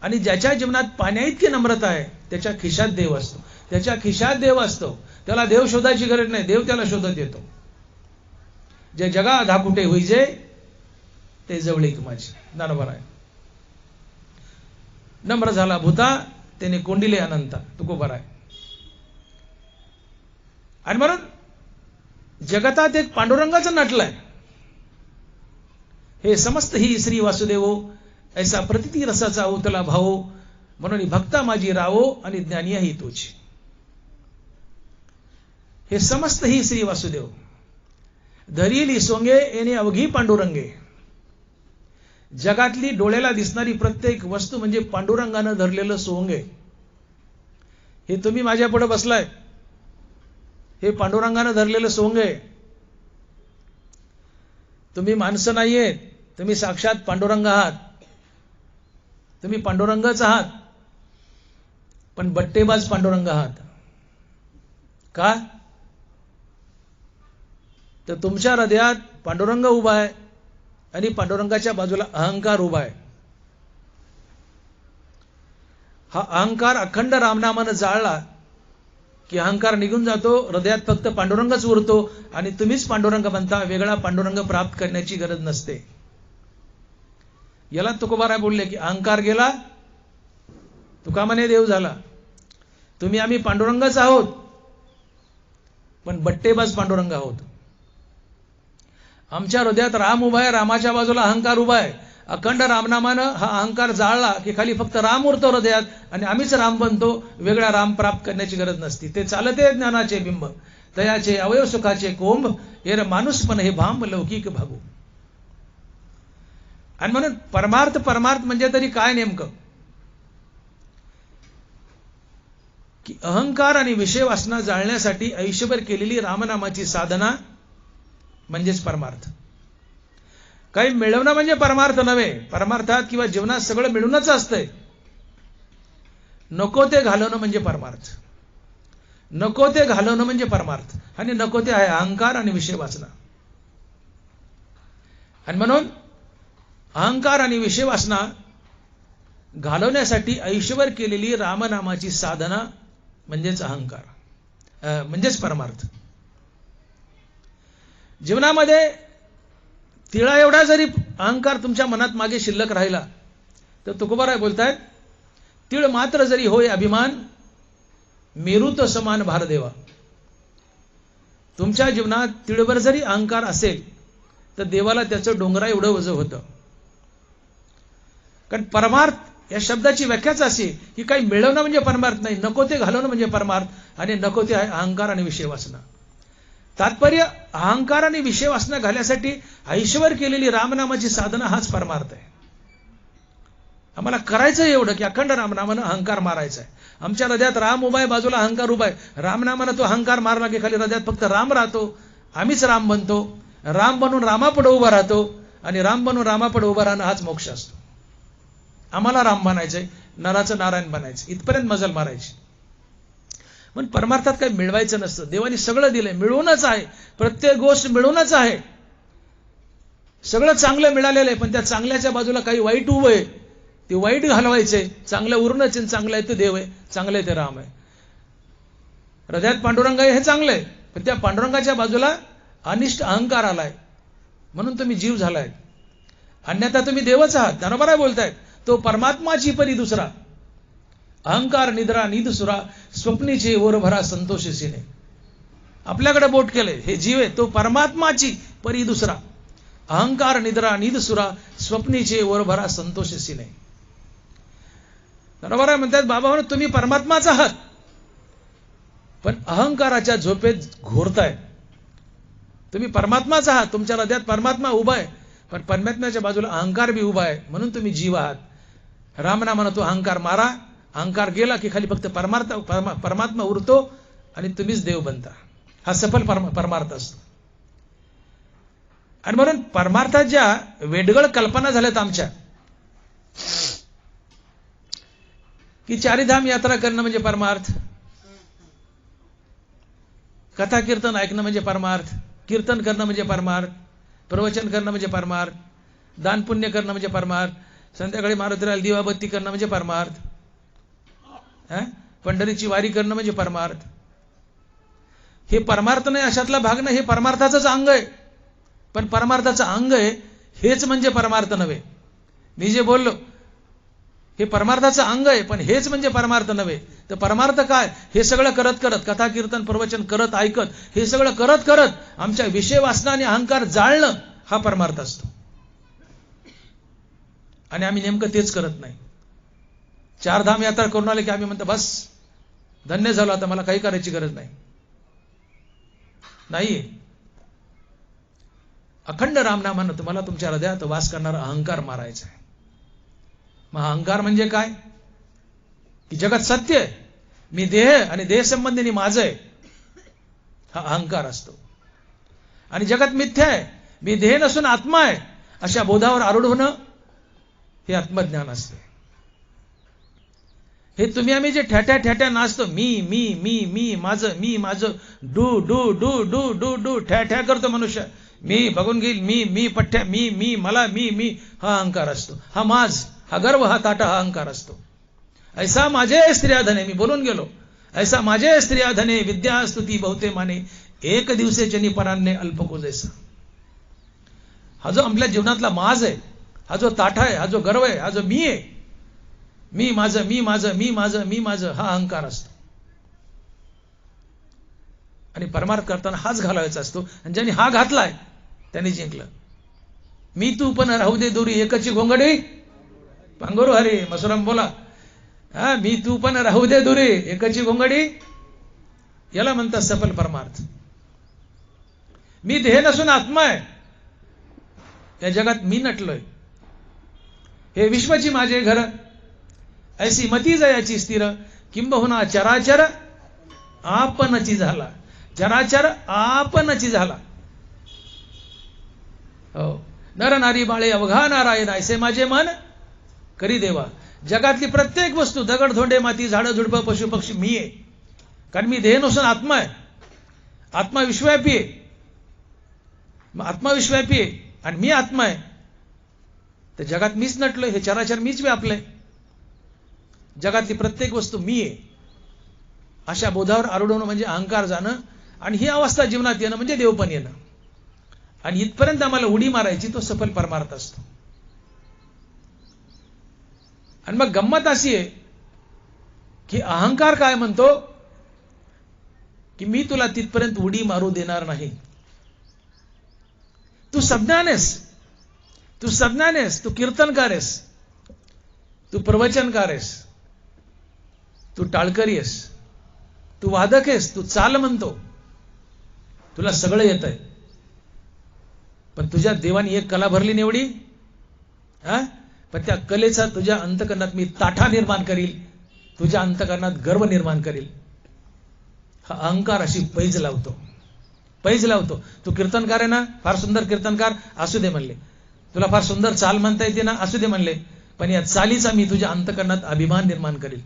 आणि ज्याच्या जीवनात पाण्या इतकी नम्रता आहे त्याच्या खिशात देव असतो. त्याच्या खिशात देव असतो. त्याला देव शोधायची गरज नाही, देव त्याला शोधत येतो. जे जगा धाकुटे होईजे ते जवळीक माझी. ज्ञानोबराय. नम्र झाला भूता त्याने कोंडिले अनंता. तुकोबराय. आणि म्हणून जगतात एक पांडुरंगाचं नटलंय. हे समस्त ही श्री वासुदेवो ऐसा प्रतिती रसाचा उतला भावो, म्हणून भक्ता माझी रावो आणि ज्ञानियाही तोची. हे समस्त ही श्री वासुदेव धरिली सोंगे येणे अवघी पांडुरंगे. जगातली डोळ्याला दिसणारी प्रत्येक वस्तू म्हणजे पांडुरंगानं धरलेलं सोंगे. हे तुम्ही माझ्या पुढे बसलाय, हे पांडुरंगानं धरलेलं सोंगे. तुम्ही माणसं नाहीये, तुम्ही साक्षात पांडुरंग आहात. तुम्ही पांडुरंगच आहात, पण बट्टेबाज पांडुरंग आहात. का? तर तुमच्या हृदयात पांडुरंग उभा आहे आणि पांडुरंगाच्या बाजूला अहंकार उभा आहे. हा अहंकार अखंड रामनामानं जाळला की अहंकार निघून जातो. हृदयात फक्त पांडुरंगच उरतो आणि तुम्हीच पांडुरंग बनता. वेगळा पांडुरंग प्राप्त करण्याची गरज नसते. याला तुकोबाराय बोलले की अहंकार गेला, तुका म्हणे देव झाला. तुम्ही आम्ही पांडुरंगच आहोत, पण बट्टेबाज पांडुरंग आहोत. आमच्या हृदयात राम उभा आहे, रामाच्या बाजूला अहंकार उभा आहे. अखंड रामनामानं हा अहंकार जाळला की खाली फक्त राम उरतो हृदयात आणि आम्हीच राम बनतो. वेगळा राम प्राप्त करण्याची गरज नसती. ते चालते ज्ञानाचे बिंब, तयाचे अवयव सुखाचे कोंब, एरे माणूस पण हे भांब लौकिक भागू. आणि म्हणून परमार्थ परमार्थ म्हणजे तरी काय नेमकं? की अहंकार आणि विषय वासना जाळण्यासाठी आयुष्यभर केलेली रामनामाची साधना म्हणजेच परमार्थ. काही मिळवणं म्हणजे परमार्थ नव्हे. परमार्थात किंवा जीवनात सगळं मिळूनच असतंय. नको ते घालवणं म्हणजे परमार्थ. नको ते घालवणं म्हणजे परमार्थ. आणि नको ते आहे अहंकार आणि विषय वासना. आणि म्हणून अहंकार आणि विषय वासना घालवण्यासाठी आयुष्यभर केलेली रामनामाची साधना म्हणजेच अहंकार, म्हणजेच परमार्थ. जीवनामध्ये तिळा एवढा जरी अहंकार तुमच्या मनात मागे शिल्लक राहिला तर तुकोबाराय बोलतायत, तिळ मात्र जरी होय अभिमान, मेरूत समान भार देवा. तुमच्या जीवनात तिळभर जरी अहंकार असेल तर देवाला त्याचं डोंगरा एवढं वजन होतं. कारण परमार्थ या शब्दाची व्याख्याच अशी की काही मिळवणं म्हणजे परमार्थ नाही, नको ते घालवणं म्हणजे परमार्थ, आणि नको ते आहे अहंकार आणि विषय वासना. तात्पर्य अहंकार आणि विषय वासना घालण्यासाठी आयुष्यभर केलेली रामनामाची साधना हाच परमार्थ आहे. आम्हाला करायचं एवढं की अखंड रामनामानं अहंकार मारायचा आहे. आमच्या हृदयात राम उभा आहे, बाजूला अहंकार उभा आहे. रामनामानं तो अहंकार मारला की खाली हृदयात फक्त राम राहतो, आम्हीच राम बनतो. राम बनून रामापुढे उभा राहतो आणि राम बनून रामापुढे उभं राहणं हाच मोक्ष असतो. आम्हाला राम बनायचंय, नराचं नारायण बनायचं, इथपर्यंत मजल मारायची. पण परमार्थात काही मिळवायचं नसतं. देवाने सगळं दिलंय, मिळवूनच आहे. प्रत्येक गोष्ट मिळवूनच आहे. सगळं चांगलं मिळालेलं आहे, पण त्या चांगल्याच्या बाजूला काही वाईट उभं आहे. ते वाईट घालवायचंय. चांगलं उरणच आहे, चांगलं आहे ते देव आहे, चांगलं आहे ते राम आहे. हृदयात पांडुरंग आहे हे चांगलं आहे, पण त्या पांडुरंगाच्या बाजूला अनिष्ट अहंकार आलाय, म्हणून तुम्ही जीव झालाय. अन्यथा तुम्ही देवच आहात. ज्ञानोबा बोलतायत, तो परमात्माची परी दुसरा, अहंकार निद्रा नीद सुरा, स्वप्नीचे ओर भरा संतोषीने. आपल्याकडे बोट केलंय, हे जीव आहे, तो परमात्माची परी दुसरा, अहंकार निद्रा नीद सुरा, स्वप्नीचे ओर भरा संतोषीने. ज्ञानोबा म्हणतात, बाबा म्हणून तुम्ही परमात्माच आहात, पण अहंकाराच्या झोपेत घोरताय. तुम्ही परमात्माच आहात, तुमच्या हृदयात परमात्मा उभा आहे, पण परमात्म्याच्या बाजूला अहंकार बी उभा आहे, म्हणून तुम्ही जीव आहात. रामनामानं तो अहंकार मारा. अहंकार गेला की खाली फक्त परमात्मा उरतो आणि तुम्हीच देव बनता. हा सफल परमार्थ असतो. आणि म्हणून परमार्थात ज्या वेडगळ कल्पना झाल्यात आमच्या, की चारिधाम यात्रा करणं म्हणजे परमार्थ, कथा कीर्तन ऐकणं म्हणजे परमार्थ, कीर्तन करणं म्हणजे परमार्थ, प्रवचन करणं म्हणजे परमार्थ, दान पुण्य करणं म्हणजे परमार्थ, संध्याकाळी मारुतीला दिवाबत्ती करणं म्हणजे परमार्थ, पंढरीची वारी करणं म्हणजे परमार्थ. हे परमार्थ नाही अशातला भाग नाही, हे परमार्थाचंच अंग आहे. पण परमार्थाचं अंग आहे हेच म्हणजे परमार्थ नव्हे. मी जे बोललो हे परमार्थाचं अंग आहे, पण हेच म्हणजे परमार्थ नव्हे. तर परमार्थ काय? हे सगळं करत करत, कथा कीर्तन प्रवचन करत ऐकत, हे सगळं करत करत आमच्या विषय वासना आणि अहंकार जाळणं हा परमार्थ असतो. आणि आम्ही नेमकं तेच करत नाही. चारधाम यात्रा करून आले की आम्ही म्हणतो बस धन्य झालो, आता मला काही करायची गरज नाही. नाहीये. अखंड रामनामानं तुम्हाला तुमच्या हृदयात वास करणारा अहंकार मारायचा आहे. मग अहंकार म्हणजे काय? की जगात सत्य आहे, मी देह आणि देह संबंधीने माझं आहे, हा अहंकार असतो. आणि जगात मिथ्या आहे, मी देह नसून आत्मा आहे, अशा बोधावर आरूढ होणं हे आत्मज्ञान असते. हे तुम्ही आम्ही जे ठ्याट्या ठ्याट्या नाचतो, मी मी मी मी माझं, मी माझं, डू डू डू डू डू डू ठ्या ठ्या करतो मनुष्य, मी बघून घेईल, मी मी पठ्ठ्या, मी मी मला, मी मी, हा अहंकार असतो. हा माझ, हा गर्व, हा ताटा, हा अहंकार असतो. ऐसा माझे स्त्रिया धने, मी बोलून गेलो, ऐसा माझे स्त्रिया धने, विद्या स्तुती बहुते माने, एक दिवसे चनी परान्ने अल्पको जैसा. हा जो आपल्या जीवनातला माझ आहे, हा जो ताठा आहे, हा जो गर्व आहे, हा जो मी आहे, मी माझं, मी माझं, मी माझं, मी माझं, हा अहंकार असतो. आणि परमार्थ करताना हाच घालावायचा असतो. आणि ज्यांनी हा घातलाय त्यांनी जिंकलं. मी तू पण राहू दे दुरी, एकची घोंगडी पांगोरू हरी. मसुराम बोला, मी तू पण राहू दे दुरी, एकची घोंगडी, याला म्हणतात सफल परमार्थ. मी देह नसून आत्मा आहे, या जगात मी नटलोय, हे विश्वाची माझे घर, ऐसी मती जयाची स्थिर, किंबहुना चराचर आपणची झाला, चराचर आपणची झाला. हो, नर नारी बाळे अवघा नारायण, ऐसे माझे मन करी देवा. जगातली प्रत्येक वस्तू, दगड धोंडे माती झाडं झुडपं पशु पक्षी मी आहे. कारण मी देह नसून आत्मा आहे, आत्मा विश्वव्यापी आहे. मग आत्मा विश्वव्यापी आहे आणि मी आत्मा आहे, तर जगात मीच नटलोय, हे चराचर मीच व्यापलंय, जगातली प्रत्येक वस्तू मी आहे. अशा बोधावर आरूढ होणं म्हणजे अहंकार जाणं, आणि ही अवस्था जीवनात येणं म्हणजे देवपण येणं. आणि इथपर्यंत आम्हाला उडी मारायची, तो सफल परमार्थ असतो. आणि मग गंमत अशी आहे की अहंकार काय म्हणतो की मी तुला तिथपर्यंत उडी मारू देणार नाही. तू सज्ञान आहेस, तू सज्ञान आहेस, तू कीर्तनकार आहेस, तू प्रवचनकार आहेस, तू टाळकरी आहेस, तू वादक आहेस, तू चाल म्हणतो, तुला सगळं येतंय. पण तुझ्या देवानी एक कला भरली निवडी, पण त्या कलेचा तुझ्या अंतकरणात मी ताठा निर्माण करील, तुझ्या अंतकरणात गर्व निर्माण करील. हा अहंकार अशी पैज लावतो, पैज लावतो. तू कीर्तनकार आहे ना, फार सुंदर कीर्तनकार, असू दे म्हणले, तुला फार सुंदर चाल म्हणता येते ना, असू दे म्हणले, पण या चालीचा मी तुझ्या अंतकरणात अभिमान निर्माण करेल.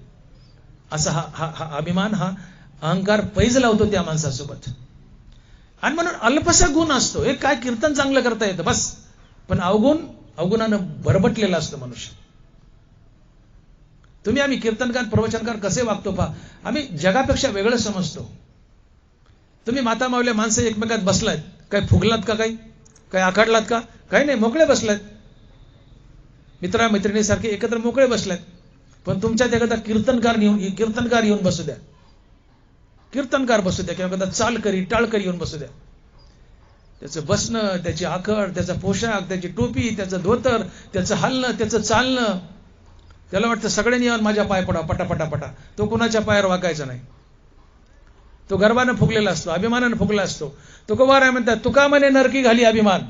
असा हा अभिमान, हा अहंकार पैज लावतो त्या माणसासोबत. आणि म्हणून अल्पसा गुण असतो. एक काय कीर्तन चांगलं करता येतं बस, पण अवगुणानं बरबटलेला असतो मनुष्य. आम्ही कीर्तनकार प्रवचनकार कसे वागतो पहा. आम्ही जगापेक्षा वेगळं समजतो. तुम्ही माता मावल्या माणसं एकमेकात बसलात, काय फुगलात का, काही आखाडलात का, काही नाही, मोकळे बसलात. मित्रा मैत्रिणीसारखे एकत्र मोकळे बसलात. पण तुमच्यात एखादा कीर्तनकार येऊन बसू द्या, कीर्तनकार बसू द्या, किंवा एखादा चालकरी टाळकरी येऊन बसू द्या. त्याचं बसणं, त्याची आखड, त्याचा पोशाख, त्याची टोपी, त्याचं धोतर, त्याचं हलणं, त्याचं चालणं, त्याला वाटतं सगळ्यांनी येऊन माझ्या पाय पडा पटापटापटा. तो कुणाच्या पायावर वाकायचा नाही. तो गर्वानं फुगलेला असतो, अभिमानानं फुगला असतो. तुकोबाराय म्हणतात, तुका म्हणे नरकी घाली अभिमान,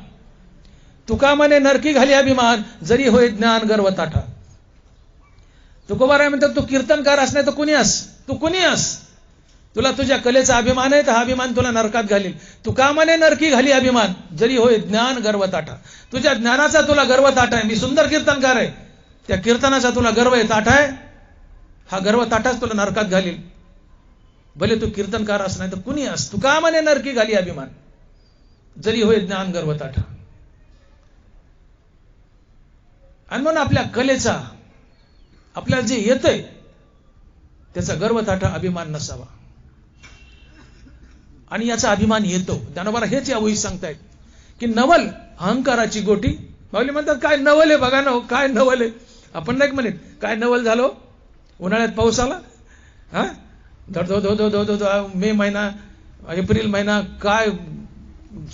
तुका म्हणे नरकी घाली अभिमान, जरी होय ज्ञान गर्व ताठा. तुकोबाराय म्हणतात, तू कीर्तनकार अस नाही तर कुणी अस, तू कुणी अस, तुला तुझ्या कलेचा अभिमान आहे तर हा अभिमान तुला नरकात घालील. तुका म्हणे नरकी घाली अभिमान, जरी होय ज्ञान गर्व ताठा. तुझ्या ज्ञानाचा तुला गर्व ताठा आहे. मी सुंदर कीर्तनकार आहे, त्या कीर्तनाचा तुला गर्व आहे, ताठा आहे, हा गर्व ताठाच तुला नरकात घालील. भले तू कीर्तनकार अस नाही तर कुणी अस, तुका म्हणे नरकी घाली अभिमान, जरी होय ज्ञान गर्व ताठा. आणि म्हणून आपल्या कलेचा, आपल्याला जे येतंय त्याचा गर्व ताठा अभिमान नसावा. आणि याचा अभिमान येतो. ज्ञानोबा हेच या वही सांगतायत की नवल अहंकाराची गोटी. माऊली म्हणतात, काय नवल आहे बघा ना, काय नवल आहे. आपण नाही म्हणत काय नवल झालो, उन्हाळ्यात पाऊस आला, हा धो धो धो धो धो, मे महिना, एप्रिल महिना, काय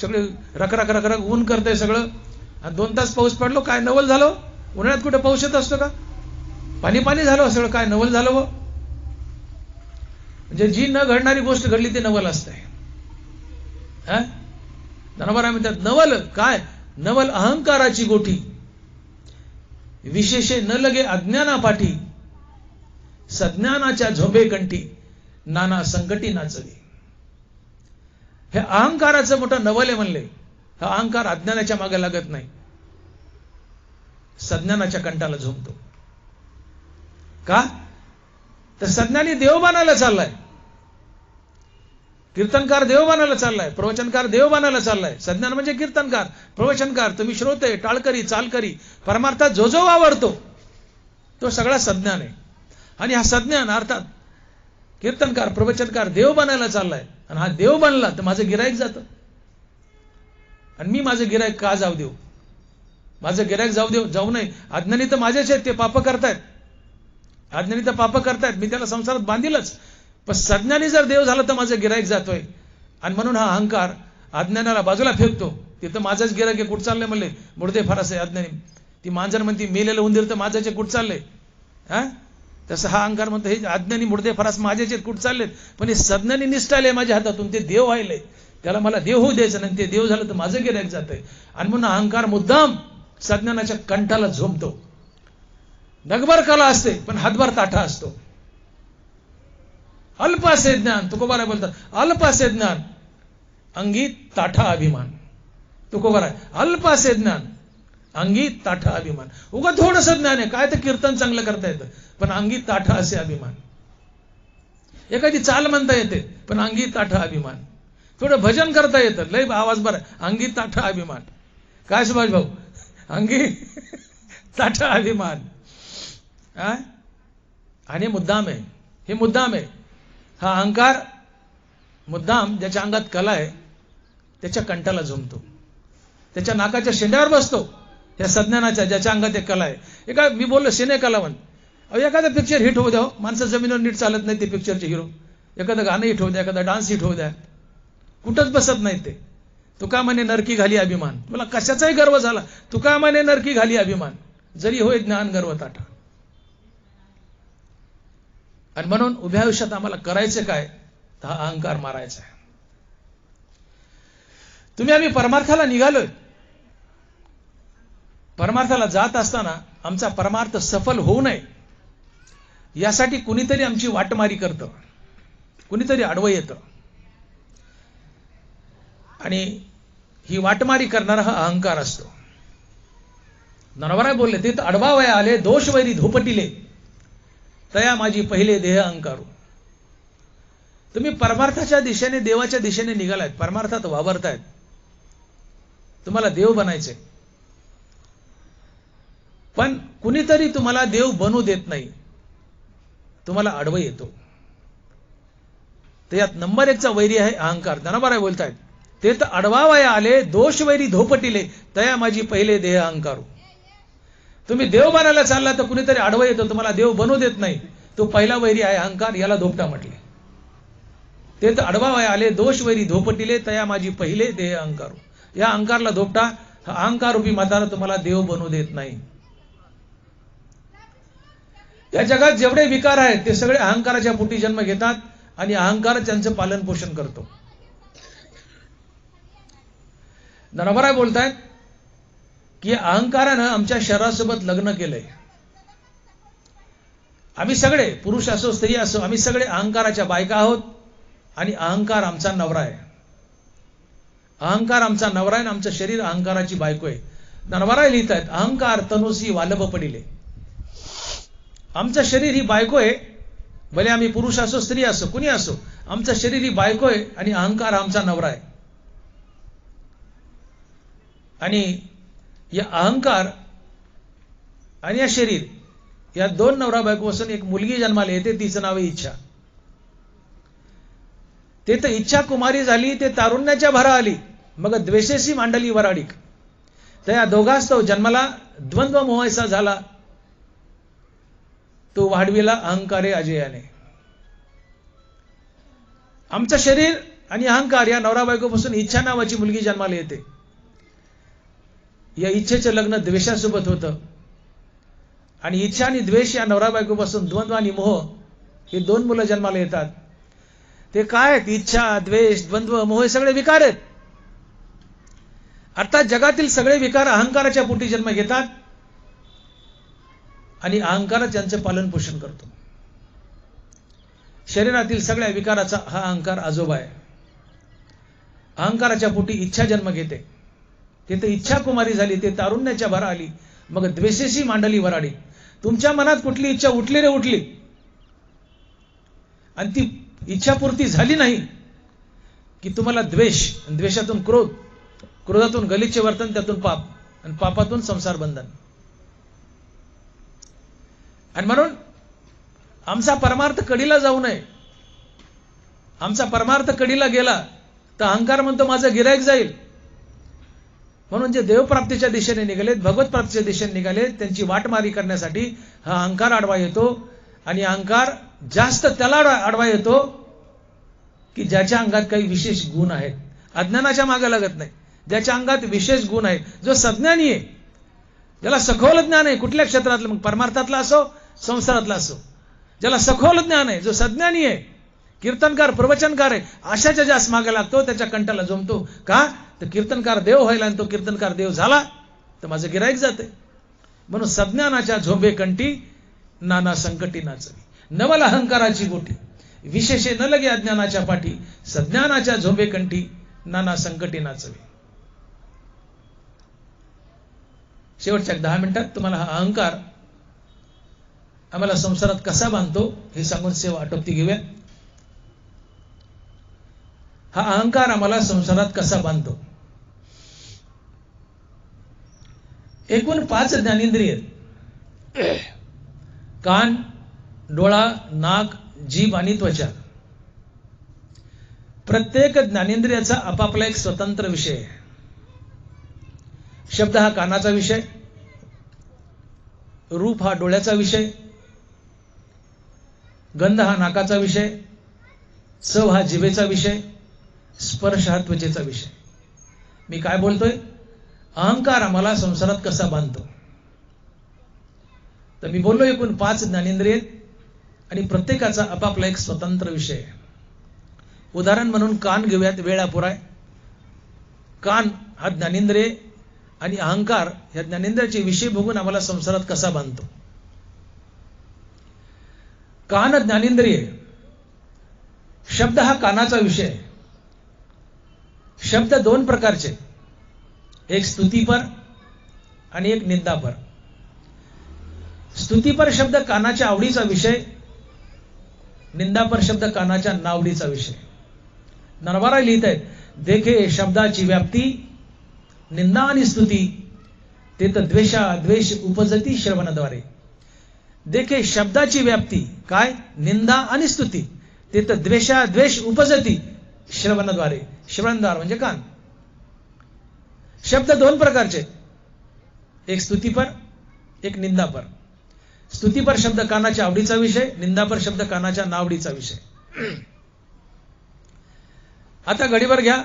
सगळे रखरख रखरख ऊन करतंय सगळं, आणि 2 तास पाऊस पडलो, काय नवल झालो. उन्हाळ्यात कुठे पाऊस येत असतो का, पाणी पाणी झालं सगळं, काय नवल झालं व. म्हणजे जी न घडणारी गोष्ट घडली ती नवल असते. ज्ञानोबा म्हणतात, नवल काय, नवल अहंकाराची गोठी, विशेषे न लगे अज्ञानापाठी, सज्ञानाच्या झोंबे कंठी, नाना संकटी नाचवी. हे अहंकाराचं मोठं नवल आहे म्हणले. हा अहंकार अज्ञानाच्या मागे लागत नाही, सज्ञानाच्या कंठाला झोंबतो. का तर सज्ञानी देव बनायला चाललाय, कीर्तनकार देव बनायला चाललाय, प्रवचनकार देव बनायला चाललाय. सज्ञान म्हणजे कीर्तनकार, प्रवचनकार, तुम्ही श्रोते, टाळकरी, चालकरी, परमार्थात जो जो वावरतो तो सगळा सज्ञान आहे. आणि हा सज्ञान अर्थात कीर्तनकार प्रवचनकार देव बनायला चाललाय. आणि हा देव बनला तर माझं गिराईक जातं. आणि मी माझं गिराईक का जाऊ देऊ, माझं गिराईक जाऊ नये. अज्ञानी तर माझेच आहेत, ते पाप करतायत, अज्ञानी तर पाप करतायत, मी त्याला संसारात बांधीलच. पण सज्ञानी जर देव झाला तर माझं गिराईक जातोय. आणि म्हणून हा अहंकार अज्ञानाला बाजूला फेकतो. तिथं माझंच गिराईक कुठं चाललंय म्हणले, मुडदे फारस आहे अज्ञानी. ती मांजर म्हणती मेलेलं उंदीर तर माझ्याचे कुठं चाललंय. तसं हा अहंकार म्हणतो, हे अज्ञानी मुडदे फारस माझ्याचे कुठं चाललेत, पण हे सज्ञानी निष्ठाले माझ्या हातातून, ते देव व्हायले, त्याला मला देव होऊ द्यायचं नाही. ते देव झालं तर माझं गिराईक जातंय. आणि म्हणून अहंकार मुद्दाम सज्ञानाच्या कंठाला झोंबतो. नगभर कला असते पण हातभर ताठा असतो. अल्प असे ज्ञान, तुकोबाराय बोलतात, अल्प असे ज्ञान अंगी ताठा अभिमान. तुकोबाराय, अल्प असे ज्ञान अंगी ताठा अभिमान. उगा थोडंसं ज्ञान आहे, काय तर कीर्तन चांगलं करता येतं, पण अंगी ताठा असे अभिमान. एखादी चाल म्हणता येते पण अंगी ताठा अभिमान. थोडं भजन करता येतं, लय आवाज बरा, अंगी ताठा अभिमान. काय सुभाष भाऊ, अंगी ताठा अभिमान. आणि मुद्दाम आहे, हे मुद्दाम आहे. हा अहंकार मुद्दाम ज्याच्या अंगात कला आहे त्याच्या कंठाला झोंबतो, त्याच्या नाकाच्या शेंड्यावर बसतो. या सज्ञानाच्या ज्याच्या अंगात एक कला आहे. मी बोललो सिने कलावंत, एखादा पिक्चर हिट होऊ द्या, माणसं जमिनीवर नीट चालत नाही ते पिक्चरचे हिरो. एखादं गाणं हिट होऊ द्या, एखादा डान्स हिट होऊ द्या, कुठंच बसत नाही ते. तुका म्हणे नरकी घाली अभिमान, मला कशाचाही गर्व झाला, तुका म्हणे नरकी घाली अभिमान, जरी होय ज्ञान गर्व ताठा. आणि म्हणून उभ्या आयुष्यात आम्हाला करायचं काय, तर हा अहंकार मारायचा आहे. आम्ही परमार्थाला निघालोय. परमार्थाला जात असताना आमचा परमार्थ सफल होऊ नये यासाठी कुणीतरी आमची वाटमारी करतं, कुणीतरी आडवं येतं. आणि ही वाटमारी करणारा हा अहंकार असतो. नरवराय बोलले, ते अडवा वया आले दोष वैरी धोपटिले तया माझी पहिले देह अहंकारू. तुम्ही परमार्थाच्या दिशेने, देवाच्या दिशेने निघालायत, परमार्थात वावरतायत, तुम्हाला देव बनायचे, पण कुणीतरी तुम्हाला देव बनू देत नाही, तुम्हाला अडवं येतो. तर यात नंबर 1चा वैरी आहे अहंकार. धनाबाराय बोलतायत, ते तर अडवावया आले दोष वैरी धोपटिले तया माझी पहिले देह अहंकारू. तुम्ही देव बनायला चालला तर कुणीतरी अडवं येतो, तुम्हाला देव बनू देत नाही, तो पहिला वैरी आहे अहंकार. याला धोपटा म्हटले. ते तर अडवावया आले दोष वैरी धोपटिले तया माझी पहिले देह अहंकारू. या अहंकारला धोपटा. हा अहंकार रूपी म्हातारा तुम्हाला देव बनू देत नाही. या जगात जेवढे विकार आहेत ते सगळे अहंकाराच्या पोटी जन्म घेतात आणि अहंकार त्यांचं पालन पोषण करतो. नरवराय बोलतायत की अहंकारानं आमच्या शरीरासोबत लग्न केलंय. आम्ही सगळे, पुरुष असो स्त्री असो, आम्ही सगळे अहंकाराच्या बायका आहोत आणि अहंकार आमचा नवरा आहे. अहंकार आमचा नवरा आहे आणि आमचं शरीर अहंकाराची बायको आहे. नरवराय लिहित आहेत, अहंकार तनुसी वालभ पडिले. आमचं शरीर ही बायको आहे, भले आम्ही पुरुष असो स्त्री असो कुणी असो, आमचं शरीर ही बायको आहे आणि अहंकार आमचा नवरा आहे. आणि या अहंकार आणि या शरीर या दोन नवरा बायकोपासून एक मुलगी जन्माला येते, तिचं नाव आहे इच्छा. ते तर इच्छा कुमारी झाली, ते तारुण्याच्या भरा आली, मग द्वेषेसी मांडली वराडिक. तर या दोघास्तव जन्माला द्वंद्व मोहायसा झाला, तो वाढविला अहंकारे अजयाने. आमचं शरीर आणि अहंकार या नवरा बायकोपासून इच्छा नावाची मुलगी जन्माला येते. या इच्छेचं लग्न द्वेषासोबत होतं आणि इच्छा आणि द्वेष या नवरा बायकोपासून द्वंद्व आणि मोह हे दोन मुलं जन्माला येतात. ते काय आहेत? इच्छा, द्वेष, द्वंद्व, मोह हे सगळे विकार आहेत. अर्थात जगातील सगळे विकार अहंकाराच्या पोटी जन्म घेतात आणि अहंकार त्यांचं पालन पोषण करतो. शरीरातील सगळ्या विकाराचा हा अहंकार आजोबा आहे. अहंकाराच्या पोटी इच्छा जन्म घेते, तिथे इच्छा कुमारी झाली, ते तारुण्याच्या भरा आली, मग द्वेषेशी मांडली वराडी. तुमच्या मनात कुठली इच्छा उठली रे उठली आणि ती इच्छापूर्ती झाली नाही की तुम्हाला द्वेष, द्वेषातून क्रोध, क्रोधातून गलिच्छ वर्तन, त्यातून पाप आणि पापातून संसार बंधन. आणि म्हणून आमचा परमार्थ कडीला जाऊ नये. आमचा परमार्थ कडीला गेला तर अहंकार म्हणतो माझं गिराईक जाईल. म्हणून जे देवप्राप्तीच्या दिशेने निघालेत, भगवत प्राप्तीच्या दिशेने निघालेत, त्यांची वाटमारी करण्यासाठी हा अहंकार आडवा येतो. आणि अहंकार जास्त त्याला आडवा येतो की ज्याच्या अंगात काही विशेष गुण आहेत. अज्ञानाच्या मागे लागत नाही, ज्याच्या अंगात विशेष गुण आहेत, जो सज्ञानी आहे, ज्याला सखोल ज्ञान आहे, कुठल्या क्षेत्रातलं, मग परमार्थातला असो संसारातला असो, ज्याला सखोल ज्ञान आहे, जो सज्ञानी आहे, कीर्तनकार प्रवचनकार आहे, अशाच्या जास्त मागे लागतो, त्याच्या कंठाला जमतो. का तर कीर्तनकार देव व्हायला, आणि तो कीर्तनकार देव झाला तर माझं गिराईक जाते. म्हणून सज्ञानाच्या झोंबे कंठी नाना संकटी नाचवी. नवल अहंकाराची गोटी विशेषे न लगे अज्ञानाच्या पाठी, सज्ञानाच्या झोंबे कंठी नाना संकटी नाचवी. शेवटच्या 10 मिनिटात तुम्हाला हा अहंकार आम्हाला संसारात कसा बांधतो हे सांगून सेवा आटोपती घेऊया. हा अहंकार आम्हाला संसारात कसा बांधतो. एकूण 5 ज्ञानेंद्रिय, कान, डोळा, नाक, जीभ आणि त्वचा. प्रत्येक ज्ञानेंद्रियाचा आपापला एक स्वतंत्र विषय आहे. शब्द हा कानाचा विषय, रूप हा डोळ्याचा विषय, गंध हा नाकाचा विषय, चव हा जिभेचा विषय, स्पर्श हा त्वचेचा विषय. मी काय बोलतोय? अहंकार आम्हाला संसारात कसा बांधतो. तर मी बोललो एकूण 5 ज्ञानेंद्रिय आणि प्रत्येकाचा आपापला एक स्वतंत्र विषय आहे. उदाहरण म्हणून कान घेऊयात, वेळ अपुरा आहे. कान हा ज्ञानेंद्रिय आणि अहंकार या ज्ञानेंद्रियाचे विषय बघून आम्हाला संसारात कसा बांधतो. कान ज्ञानेंद्रिय, शब्द हा कानाचा विषय आहे. शब्द 2 प्रकारचे, एक स्तुतीपर आणि एक निंदापर. स्तुतीपर शब्द कानाच्या आवडीचा विषय, निंदापर शब्द कानाच्या नावडीचा विषय. नरवारा लिहित आहेत, देखे शब्दाची व्याप्ती, निंदा आणि स्तुती ते तर द्वेष उपजती श्रवणाद्वारे. देखे शब्दाची व्याप्ती, काय? निंदा आणि स्तुती ते तर द्वेष उपजती श्रवणाद्वारे. श्रवणद्वार म्हणजे कान. शब्द दोन प्रकारचे, एक स्तुतीपर, एक निंदापर. स्तुतीपर शब्द कानाच्या आवडीचा विषय, निंदापर शब्द कानाच्या नावडीचा विषय. आता घडीभर घ्या,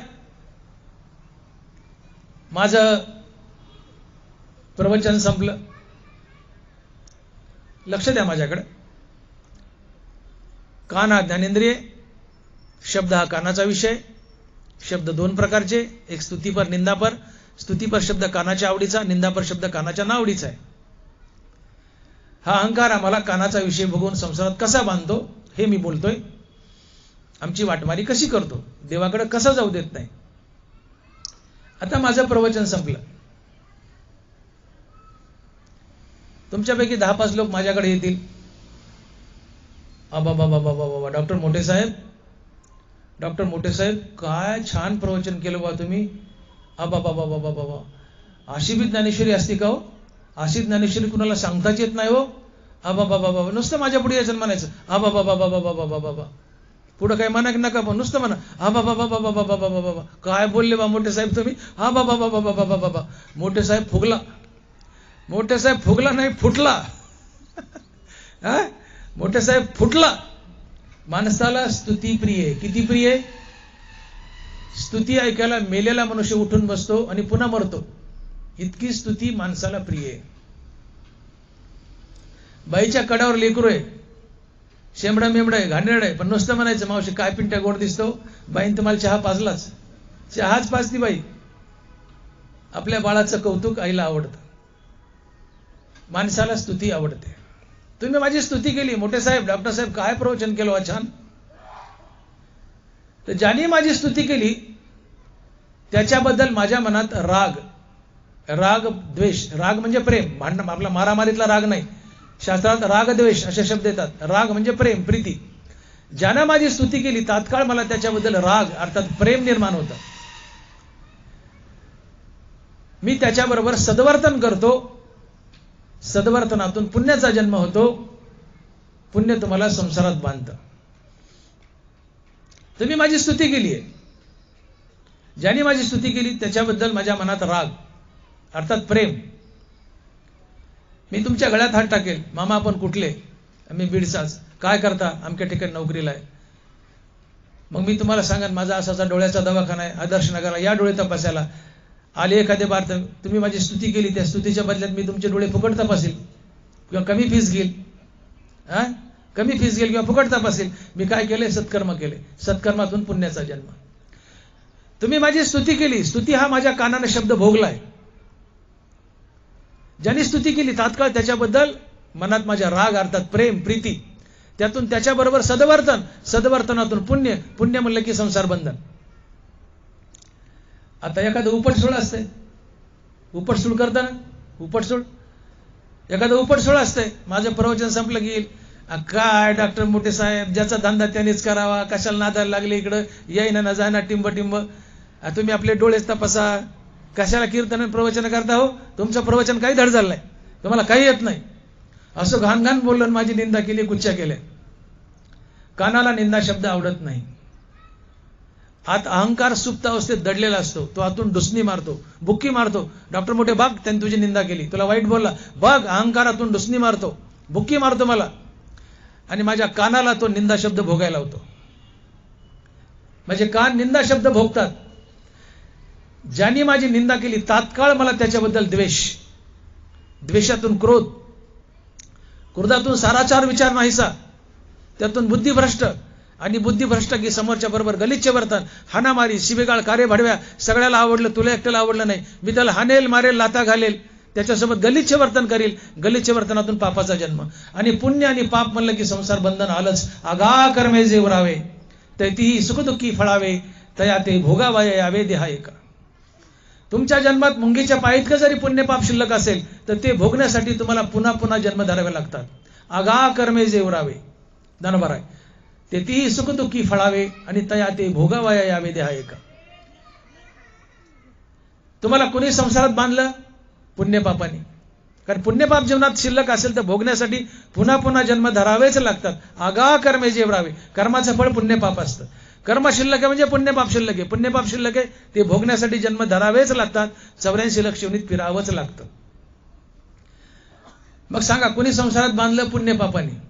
माझं प्रवचन संपलं. लक्ष द्या माझ्याकडे. कान हा ज्ञानेंद्रिय, शब्द हा कानाचा विषय. शब्द दोन प्रकारचे, एक स्तुतीपर, निंदापर. स्तुतीपर शब्द कानाच्या आवडीचा, निंदापर शब्द कानाच्या नावडीचा आहे. हा अहंकार आम्हाला कानाचा विषय बघून संसारात कसा बांधतो हे मी बोलतोय. आमची वाटमारी कशी करतो, देवाकडे कसं जाऊ देत नाही. आता माझं प्रवचन संपलं. तुमच्यापैकी 10-5 लोक माझ्याकडे येतील. बाबा डॉक्टर मोठे साहेब काय छान प्रवचन केलं बा तुम्ही. बाबा अशी बी ज्ञानेश्वरी असते का हो? अशी ज्ञानेश्वरी कुणाला सांगताच येत नाही हो. बाबा नुसतं माझ्या पुढे यायचं म्हणायचं. बाबा पुढं काही म्हणा नका, पण नुसतं म्हणा बाबा. काय बोलले बा मोठे साहेब तुम्ही? बाबा. मोठे साहेब फुगला नाही, फुटला. मोठे साहेब फुटला. माणसाला स्तुती प्रिय. किती प्रिय? स्तुती ऐकायला मेलेला मनुष्य उठून बसतो आणि पुन्हा मरतो, इतकी स्तुती माणसाला प्रिय आहे. बाईच्या कडावर लेकरू आहे, शेंबडा मेंबडा आहे, घाणेरडा आहे, पण नुसतं म्हणायचं मावशी काय पिंट्या गोड दिसतो. बाईन तुम्हाला चहा पाजलाच, चहाच पाजती बाई. आपल्या बाळाचं कौतुक आईला आवडतं. माणसाला स्तुती आवडते. तुम्ही माझी स्तुती केली, मोठे साहेब, डॉक्टर साहेब काय प्रवचन केलं छान. तर ज्याने माझी स्तुती केली त्याच्याबद्दल माझ्या मनात राग द्वेष. राग म्हणजे प्रेम. भांडण, आपला मारामारीतला राग नाही. शास्त्रात राग द्वेष असे शब्द येतात. राग म्हणजे प्रेम, प्रीती. ज्यानं माझी स्तुती केली तात्काळ मला त्याच्याबद्दल राग अर्थात प्रेम निर्माण होतं. मी त्याच्याबरोबर सद्वर्तन करतो. सद्वर्तनातून पुण्याचा जन्म होतो. पुण्य तुम्हाला संसारात बांधतं. तुम्ही माझी स्तुती केली आहे. ज्याने माझी स्तुती केली त्याच्याबद्दल माझ्या मनात राग अर्थात प्रेम. मी तुमच्या गळ्यात हात टाकेल. मामा आपण कुठले? मी बीडचाच. काय करता? अमक्या ठिकाणी नोकरीला आहे. मग मी तुम्हाला सांगेन माझा असाचा डोळ्याचा दवाखाना आहे आदर्श नगरला, या डोळे तपासायला. आले एखादे बार तर तुम्ही माझी स्तुती केली, त्या स्तुतीच्या बदल्यात मी तुमचे डोळे फुकट तपासेल किंवा कमी फीस घेईल. कमी फीस घेईल किंवा फुकट तपासेल. मी काय केले? सत्कर्म केले. सत्कर्मातून पुण्याचा जन्म. तुम्ही माझी स्तुती केली. स्तुती हा माझ्या कानाने शब्द भोगलाय. ज्यांनी स्तुती केली तात्काळ त्याच्याबद्दल मनात माझ्या राग अर्थात प्रेम, प्रीती. त्यातून त्याच्याबरोबर सद्वर्तन, सद्वर्तनातून पुण्य. पुण्य म्हणलं की संसार बंधन. आता एखादं उपटसूळ असते, उपटसूळ करताना उपटसूळ, एखादं उपटसूळ असते. माझं प्रवचन संपलं की काय डॉक्टर मोठे साहेब, ज्याचा धंदा त्यानेच करावा, कशाला नादाला लागले इकडं, येईना ना जायना टिंब टिंब. तुम्ही आपले डोळेच तपासा, कशाला कीर्तन प्रवचन करता हो? तुमचं प्रवचन काही धड झालं नाही, तुम्हाला काही येत नाही. असं घाण घाण बोललं, माझी निंदा केली, कुच्च्या केल्या. कानाला निंदा शब्द आवडत नाही. आत अहंकार सुप्त अवस्थेत दडलेला असतो. तो आतून डुसणी मारतो, बुक्की मारतो. डॉक्टर मोठे बघ, त्यांनी तुझी निंदा केली, तुला वाईट बोलला, बघ. अहंकारातून डुसणी मारतो, बुक्की मारतो मला, आणि माझ्या कानाला तो निंदा शब्द भोगायला होतो. माझे कान निंदा शब्द भोगतात. ज्यांनी माझी निंदा केली तात्काळ मला त्याच्याबद्दल द्वेष, द्वेषातून क्रोध, क्रोधातून साराचार विचार नाहीसा, त्यातून बुद्धिभ्रष्ट, आणि बुद्धिभ्रष्ट की समोरच्या बरोबर गलिच्छ वर्तन, हाणामारी, शिवेगाळ, कारे भडव्या. सगळ्याला आवडलं, तुला एकट्याला आवडलं नाही, मी त्याला हाणेल, मारेल, लाथा घालेल, त्याच्यासोबत गलिच्छ वर्तन करील. गलिच्छ वर्तनातून पापाचा जन्म. आणि पुण्य आणि पाप म्हणलं की संसार बंधन आलंच. आगा कर्मे जे उरावे तैतीही सुखदुःखी फळावे, तया ते भोगावया यावे देहा एका. तुमच्या जन्मात मुंगीच्या पायीतकं जरी पुण्यपाप शिल्लक असेल तर ते भोगण्यासाठी तुम्हाला पुन्हा पुन्हा जन्म धरावे लागतात. आगा कर्मे जे उरावे, धनभर आहे तेथीही सुखदुःखी फळावे आणि तया ते भोगावया यावे देहा एका. तुम्हाला कुणी संसारात बांधलं? पुण्यपापाने. कारण पुण्यपाप जीवनात शिल्लक असेल तर भोगण्यासाठी पुन्हा पुन्हा जन्म धरावेच लागतात. आगा कर्मे जे उरावे, कर्माचं फळ पुण्यपाप असतं. कर्म शिल्लक आहे म्हणजे पुण्यपाप शिल्लक आहे. पुण्यपाप शिल्लक आहे ते भोगण्यासाठी जन्म धरावेच लागतात. 84 लक्ष योनीत फिरावंच लागतं. मग सांगा, कुणी संसारात बांधलं? पुण्यपापाने.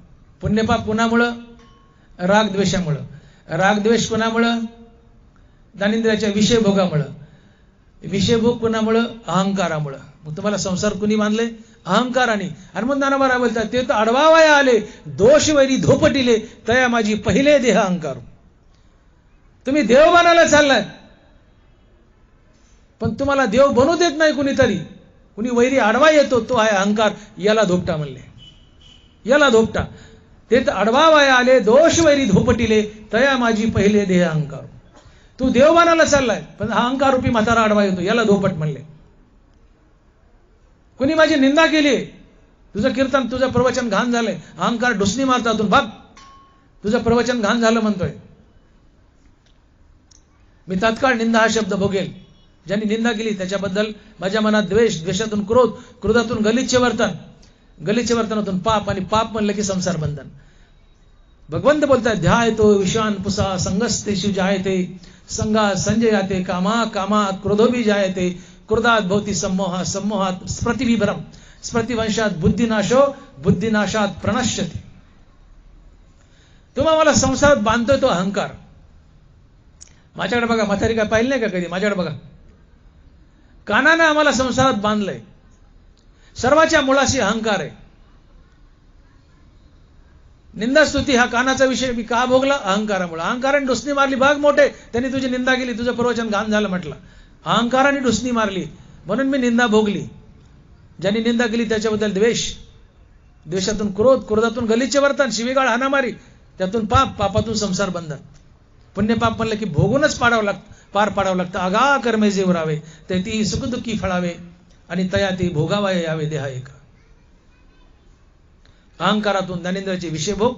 पुण्यपाप कुणामुळं? रागद्वेषामुळं. रागद्वेष कुणामुळं? ज्ञानेंद्रियाच्या विषयभोगामुळं. विषयभोग कुणामुळं? अहंकारामुळं. मग तुम्हाला संसार कुणी बांधले? अहंकाराने. आणि मग ज्ञानोबा बोलतात, ते तर अडवावया आले दोष वैरी धोपटिले तया माझी पहिले देह अहंकार. तुम्ही देव बनायला चाललाय पण तुम्हाला देव बनू देत नाही कुणीतरी. कुणी वैरी आडवा येतो, तो आहे अहंकार. याला धोपटा म्हणले, याला धोपटा. ते तर अडवावया आले दोष वैरी धोपटिले तया माझी पहिले देह अहंकार. तू देव बनायला चाललाय पण हा अहंकार रूपी म्हातारा आडवा येतो, याला धोपट म्हणले. कुणी माझी निंदा केली, तुझं कीर्तन तुझं प्रवचन घाण झालंय, अहंकार डुसणी मारतातून भाग, तुझं प्रवचन घाण झालं म्हणतोय. मी तात्काळ निंदा हा शब्द भोगेल. ज्यांनी निंदा केली त्याच्याबद्दल माझ्या मनात द्वेष, द्वेषातून क्रोध, क्रोधातून गलिच्छ वर्तन, गलिच्छ वर्तनातून पाप, आणि पाप म्हणलं की संसार बंधन. भगवंत बोलतात, ध्यायतो विषान पुसा संगस्तेषु जायते संगा संजयाते कामा कामा क्रोधोभी जायते क्रोधात भवती सम्मोहा सम्मोहात स्मृतिविभ्रम स्मृतिवंशात बुद्धिनाशो बुद्धिनाशात प्रणश्यते. तुम्हा मला संसारात बांधतोय तो अहंकार. माझ्याकडे बघा, म्हातारी काय पाहिलं नाही का कधी? माझ्याकडे बघा. कानानं आम्हाला संसारात बांधलंय. सर्वाच्या मुळाशी अहंकार आहे. निंदास्तुती हा कानाचा विषय मी का भोगला? अहंकारामुळे. अहंकाराने डुसणी मारली, भाग मोठे, त्यांनी तुझी निंदा केली, तुझं प्रवचन घाण झालं म्हटलं. अहंकाराने डुसणी मारली म्हणून मी निंदा भोगली. ज्यांनी निंदा केली त्याच्याबद्दल द्वेष, द्वेषातून क्रोध, क्रोधातून गलिच्छ वर्तन, शिवीगाळ, हाणामारी, त्यातून पाप, पापातून संसार बंधन. पुण्यपाप म्हणलं की भोगूनच पार पाडावं लागतं. आगा कर्मे जे उरावे ते ती सुखदुःखी फळावे आणि तया ते भोगावया यावे देहा एका. अहंकारातून ज्ञानेंद्रियाचे विषयभोग,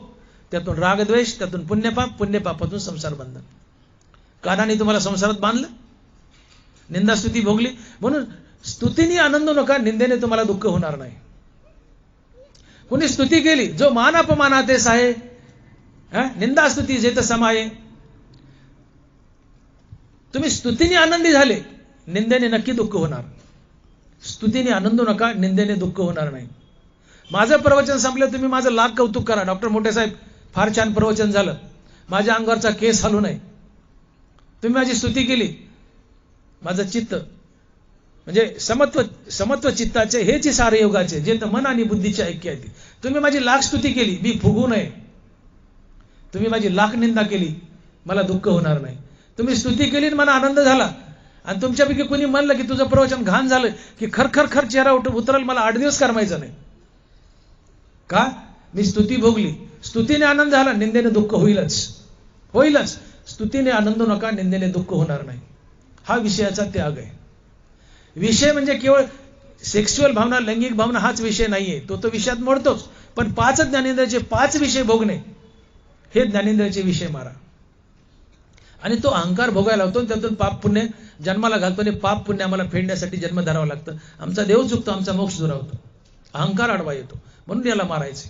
त्यातून रागद्वेष, त्यातून पुण्यपाप, पुण्यपापातून संसार बंधन. कानाने तुम्हाला संसारात बांधलं, निंदास्तुती भोगली. म्हणून स्तुतीने आनंद नका, निंदेने तुम्हाला दुःख होणार नाही. कुणी स्तुती केली, जो मान अपमानातेस आहे, निंदास्तुती जेत समाये. तुम्ही स्तुतीने आनंदी झाले, निंदेने नक्की दुःख होणार. स्तुतीने आनंद नका, निंदेने दुःख होणार नाही. माझं प्रवचन संपलं, तुम्ही माझं लाख कौतुक करा. डॉक्टर मोठे साहेब फार छान प्रवचन झालं, माझ्या अंगावरचा केस हलू नये. तुम्ही माझी स्तुती केली, माझं चित्त म्हणजे समत्व चित्ताचे हेच सारे योगाचे, जे तर मन आणि बुद्धीचे ऐक्य आहे. तुम्ही माझी लाख स्तुती केली, मी फुगू नये. तुम्ही माझी लाख निंदा केली, मला दुःख होणार नाही. तुम्ही स्तुती केली, मला आनंद झाला. आणि तुमच्यापैकी कोणी म्हणलं की तुझं प्रवचन घाण झालं की खर चेहरा उतरल, मला 8 दिवस करमायचं नाही. का? मी स्तुती भोगली. स्तुतीने आनंद झाला, निंदेने दुःख होईलच. स्तुतीने आनंद नका, निंदेने दुःख होणार नाही. हा विषयाचा त्याग आहे. विषय म्हणजे केवळ सेक्स्युअल भावना, लैंगिक भावना हाच विषय नाहीये. तो विषयात मोडतोच. पण 5 ज्ञानेंद्रियाचे 5 विषय भोगणे हे ज्ञानेंद्रियाचे विषय मारा. आणि तो अहंकार भोगायला होतो, त्यातून पाप पुण्य जन्माला घालतो. आणि पाप पुण्य आम्हाला फेडण्यासाठी जन्म धरावा लागतं. आमचा देव चुकतो, आमचा मोक्ष दुरावतो, अहंकार आडवा येतो. म्हणून याला मारायचे.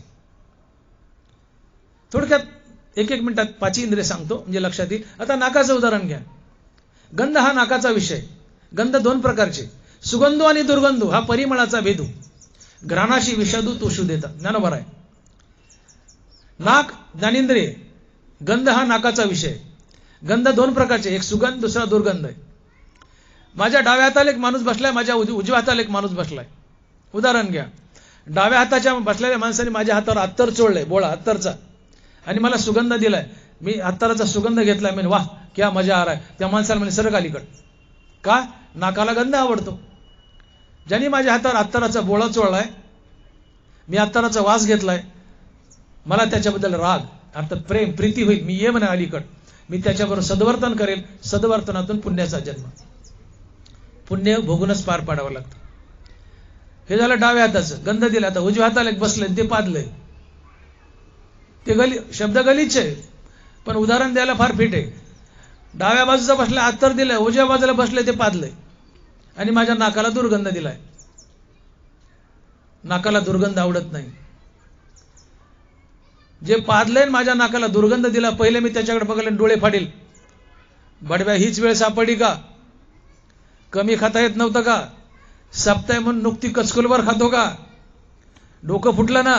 थोडक्यात 1 मिनिटात 5 इंद्रिय सांगतो म्हणजे लक्षात येईल. आता नाकाचं उदाहरण घ्या. गंध हा नाकाचा विषय. गंध 2 प्रकारचे, सुगंधो आणि दुर्गंधो. हा परिमळाचा भेदू. घ्राणाशी विषादू तोषू देतात. ज्ञानोबर आहे. नाक ज्ञानेंद्रिय. गंध हा नाकाचा विषय. गंध 2 प्रकारचे, एक सुगंध, दुसरा दुर्गंध आहे. माझ्या डाव्या हाताला एक माणूस बसलाय, माझ्या उजव्या हाताला एक माणूस बसलाय. उदाहरण घ्या. डाव्या हाताच्या बसलेल्या माणसाने माझ्या हातावर अत्तर चोळलंय, बोळा अत्तरचा, आणि मला सुगंध दिलाय. मी अत्तराचा सुगंध घेतलाय. म्हणजे वाह क्या मजा आ रहा है. त्या माणसाला म्हणजे सरक अलीकड. का? नाकाला गंध आवडतो. ज्यांनी माझ्या हातावर अत्तराचा बोळा चोळलाय, मी अत्तराचा वास घेतलाय, मला त्याच्याबद्दल राग अर्थात प्रेम, प्रीती होईल. मी ये म्हणा अलीकड, मी त्याच्याबरोबर सद्वर्तन करेल. सद्वर्तनातून पुण्याचा जन्म. पुण्य भोगूनच पार पाडावं लागतं. हे झालं डाव्या हाताचं, गंध दिला. आता उजव्या हाताला एक बसलंय, ते पादलंय. ते शब्द गलिच्छ आहे, पण उदाहरण द्यायला फार फिट आहे. डाव्या बाजूचा बसला, अत्तर दिलंय, उजव्या बाजूला बसलंय, ते पादलंय आणि माझ्या नाकाला दुर्गंध दिलाय. नाकाला दुर्गंध आवडत नाही. जे पादलंय माझ्या नाकाला दुर्गंध दिला, पहिले मी त्याच्याकडे बघले, डोळे फाडील. बडव्या, हीच वेळ सापडी का? कमी खाता येत नव्हतं का? सप्ताह म्हणून नुकती कचकुलवर खातो का? डोकं फुटलं ना,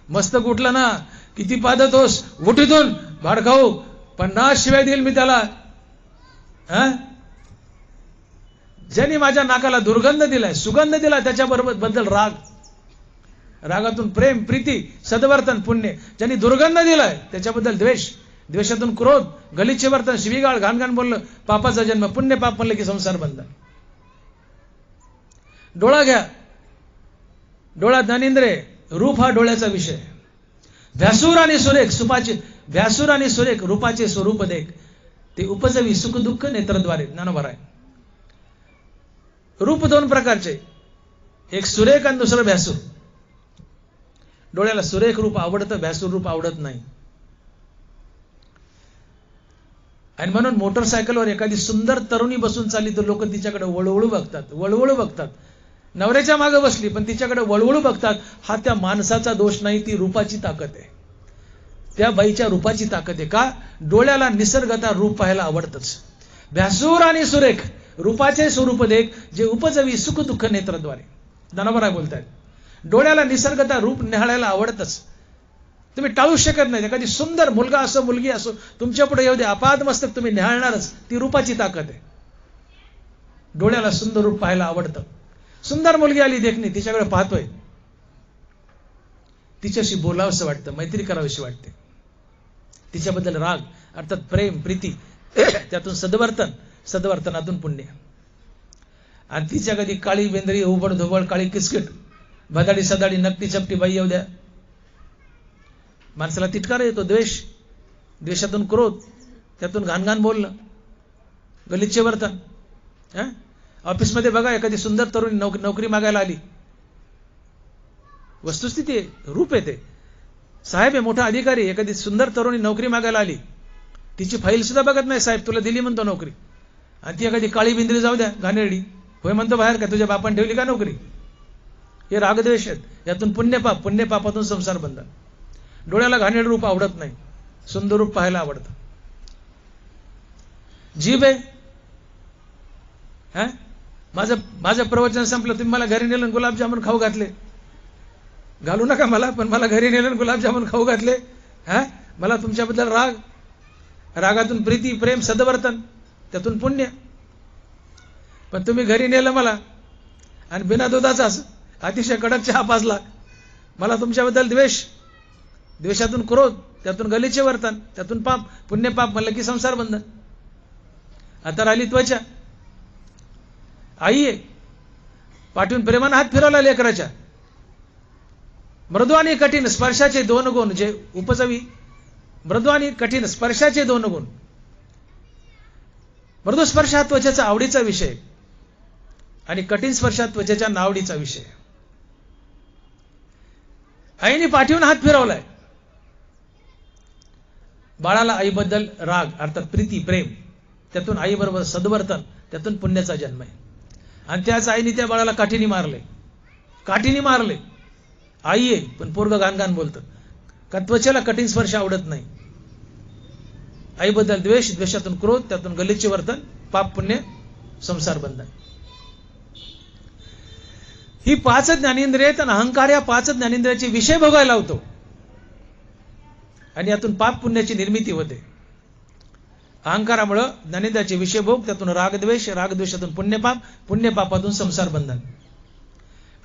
मस्तक उठलं ना, किती पादत होस, उठीतून भाड खाऊ, 50 शिवाय देईल मी त्याला. ज्यांनी माझ्या नाकाला दुर्गंध दिलाय, सुगंध दिला, त्याच्याबरोबर बद्दल राग, रागातून प्रेम, प्रीती, सद्वर्तन, पुण्य. ज्यांनी दुर्गंध दिलाय त्याच्याबद्दल द्वेष, द्वेषातून क्रोध, गलिच्छ वर्तन, शिवीगाळ, घाणघाण बोललं, पापाचा जन्म. पुण्य पाप म्हणलं की संसार बंधन. डोळा घ्या, डोळा ज्ञानेंद्रिय, रूप हा डोळ्याचा विषय. भ्यासूर आणि सुरेख सुपाचे, भ्यासूर आणि सुरेख रूपाचे स्वरूप देख, ते उपजवी सुख दुःख नेत्रद्वारे. ज्ञानोबा आहे. रूप दोन प्रकारचे, एक सुरेख आणि दुसरं भ्यासूर. डोळ्याला सुरेख रूप आवडतं, भ्यासूर रूप आवडत नाही. आणि म्हणून मोटरसायकलवर एखादी सुंदर तरुणी बसून चालली तर लोक तिच्याकडे वळवळू बघतात, वळवळू बघतात. नवऱ्याच्या मागे बसली पण तिच्याकडे वळवळू बघतात. हा त्या माणसाचा दोष नाही, ती रूपाची ताकद आहे, त्या बाईच्या रूपाची ताकद आहे. का? डोळ्याला निसर्गता रूप पाहायला आवडतच. भ्यासूर आणि सुरेख रूपाचे स्वरूप देख, जे उपजवी सुख दुःख नेत्रद्वारे. ज्ञानोबा बोलतायत. डोळ्याला निसर्गता रूप निहाळायला आवडतच, तुम्ही टाळू शकत नाही. एखादी सुंदर मुलगा असो, मुलगी असो, तुमच्या पुढे येऊ दे, अपाद मस्तक तुम्ही निहाळणारच. ती रूपाची ताकद आहे. डोळ्याला सुंदर रूप पाहायला आवडतं. सुंदर मुलगी आली देखणी, तिच्याकडे पाहतोय, तिच्याशी बोलावंसं वाटतं, मैत्री करावीशी वाटते. तिच्याबद्दल राग, अर्थात प्रेम, प्रीती, त्यातून सद्वर्तन, सद्वर्तनातून पुण्य. आणि तिच्या कधी काळी बेंद्री, उबड धोबड, काळी किसकिट, भदाडी सदाडी, नकटी चपटी बाई येऊ द्या, माणसाला तिटकार येतो. द्वेष, द्वेषातून क्रोध, त्यातून घाणघाण बोलणं, गलिच्छ वर्तन. ऑफिसमध्ये बघा, एखादी सुंदर तरुणी नोकरी मागायला आली, वस्तुस्थिती आहे, रूप आहे, ते साहेब आहे, मोठा अधिकारी. एखादी सुंदर तरुणी नोकरी मागायला आली, तिची फाईल सुद्धा बघत नाही, साहेब तुला दिली म्हणतो नोकरी. आणि ती एखादी काळी बिंद्री जाऊ द्या, घाणेरडी, होय म्हणतो बाहेर, का तुझ्या बापाने ठेवली का नोकरी? हे रागद्वेष आहेत. यातून पुण्यपाप, पुण्यपापातून संसार बंधन. डोळ्याला घाणेरडं रूप आवडत नाही, सुंदर रूप पाहायला आवडतं. जीभ आहे, माझं प्रवचन संपलं, तुम्ही मला घरी नेलं गुलाबजामुन खाऊ घातले, घालू नका मला, पण मला घरी नेलं गुलाबजामुन खाऊ घातले. मला तुमच्याबद्दल राग, रागातून प्रीती, प्रेम, सद्वर्तन, त्यातून पुण्य. पण तुम्ही घरी नेलं मला आणि बिना दुधाचाच अतिशय कडक चहा पाजला. मला तुमच्याबद्दल द्वेष, द्वेषातून क्रोध, त्यातून गलिच्छ वर्तन, त्यातून पाप, पुण्य पाप म्हणलं की संसार बंधन. आता राहिली त्वचा. आई आहे, पाठवून प्रेमानं हात फिरवला लेकराच्या. मृदू आणि कठीण स्पर्शाचे दोन गुण, जे उपजवी, मृदू आणि कठीण स्पर्शाचे दोन गुण. मृदू स्पर्श हा त्वचेचा आवडीचा विषय आणि कठीण स्पर्श हा त्वचेच्या नावडीचा विषय. आईने पाठवून हात फिरवलाय. बाळाला आईबद्दल राग, अर्थात प्रीती, प्रेम, त्यातून आईबरोबर सद्वर्तन, त्यातून पुण्याचा जन्म आहे. आणि त्याच आईने त्या बाळाला काठीने मारले, काठीने मारले. आई आहे पण पोरगं घाणघाण बोलतं, का त्वचेला कठीण स्पर्श आवडत नाही. आईबद्दल द्वेष, द्वेषातून क्रोध, त्यातून गलिच्छ वर्तन, पाप, पुण्य, संसार बंधन. ही 5 ज्ञानेंद्रिय आहेत आणि अहंकार या 5 ज्ञानेंद्रियाचे विषय भोगायला लावतो आणि यातून पाप पुण्याची निर्मिती होते. अहंकारामुळं ज्ञानेंद्रियाचे विषय भोग, त्यातून रागद्वेष, रागद्वेषातून पुण्यपाप, पुण्यपापातून संसार बंधन.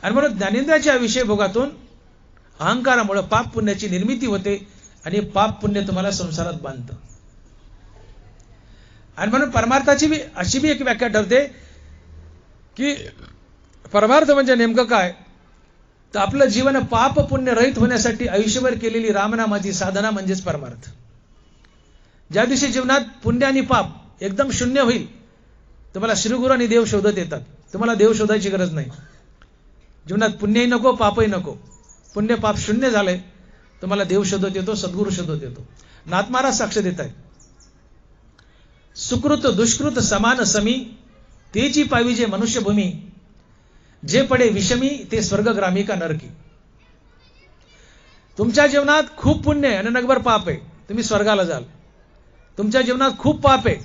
आणि म्हणून ज्ञानेंद्रियाच्या विषय भोगातून अहंकारामुळे पाप पुण्याची निर्मिती होते आणि पाप पुण्य तुम्हाला संसारात बांधतं. आणि म्हणून परमार्थाची अशी एक व्याख्या ठरते की परमार्थ म्हणजे नेमकं काय, तर आपलं जीवन पाप पुण्य रहित होण्यासाठी आयुष्यभर केलेली रामनामाची साधना म्हणजेच परमार्थ. ज्या दिवशी जीवनात पुण्य आणि पाप एकदम शून्य होईल, तुम्हाला श्रीगुरू आणि देव शोधत येतात. तुम्हाला देव शोधायची गरज नाही. जीवनात पुण्यही नको, पापही नको. पुण्य पाप शून्य झालंय. तुम्हाला देव शोधत येतो, सद्गुरू शोधत येतो. नाथ महाराज साक्ष देत आहेत. सुकृत दुष्कृत समान समी, तेची पाविजे मनुष्यभूमी, जे पडे विषमी ते स्वर्गग्रामी का नरकी. तुमच्या जीवनात खूप पुण्य आहे आणि नगभर पाप आहे, तुम्ही स्वर्गाला जाल. तुमच्या जीवनात खूप पाप आहे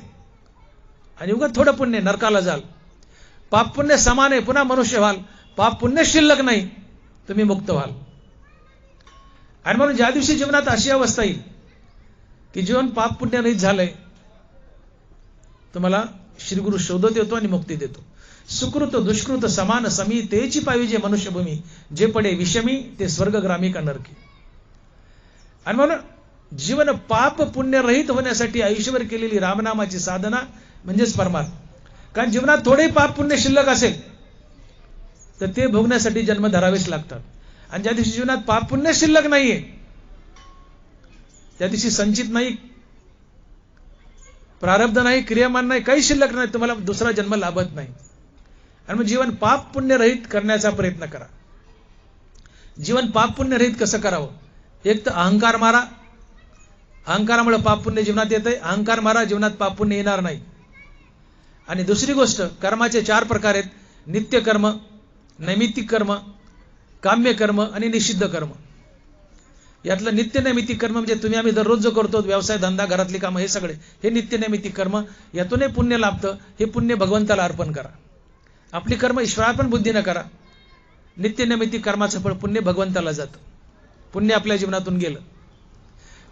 आणि उगाच थोडं पुण्य, नरकाला जाल. पाप पुण्य समान आहे, पुन्हा मनुष्य व्हाल. पाप पुण्य शिल्लक नाही, तुम्ही मुक्त व्हाल. आणि म्हणून ज्या दिवशी जीवनात अशी अवस्था येईल की जीवन पाप पुण्य रहित झालंय, तुम्हाला श्रीगुरु शोधत येतो आणि मुक्ती देतो. सुकृत दुष्कृत समान समी, तेची पाविजे मनुष्यभूमी, जे पडे विषमी ते स्वर्गग्रामी का नरकी. आणि म्हणून जीवन पाप पुण्य रहित होण्यासाठी आयुष्यभर केलेली रामनामाची साधना म्हणजेच परमार्थ. कारण जीवनात थोडे पाप पुण्य शिल्लक असेल तर ते भोगण्यासाठी जन्म धरावेच लागतात. आणि ज्या दिवशी जीवनात पाप पुण्य शिल्लक नाहीये, त्या दिवशी संचित नाही, प्रारब्ध नाही, क्रियामान नाही, काही शिल्लक नाही, तुम्हाला दुसरा जन्म लाभत नाही. आणि मग जीवन पाप पुण्य रहित करण्याचा प्रयत्न करा. जीवन पाप पुण्य रहित कसं करावं? एक तर अहंकार मारा. अहंकारामुळे पाप पुण्य जीवनात येतंय. अहंकार मारा, जीवनात पाप पुण्य येणार नाही. आणि दुसरी गोष्ट, कर्माचे 4 प्रकार आहेत: नित्य कर्म, नैमित्तिक कर्म, काम्य कर्म आणि निषिद्ध कर्म. यातलं नित्य नैमित्तिक कर्म म्हणजे तुम्ही आम्ही दररोज जो करतो, व्यवसाय धंदा घरातली कामं, हे सगळे हे नित्य नैमित्तिक कर्म. यातूनही पुण्य लाभतं. हे पुण्य भगवंताला अर्पण करा. आपली कर्म ईश्वरार्पण बुद्धीनं करा. नित्य नैमित्तिक कर्माचं फळ पुण्य भगवंताला जातं. पुण्य आपल्या जीवनातून गेलं.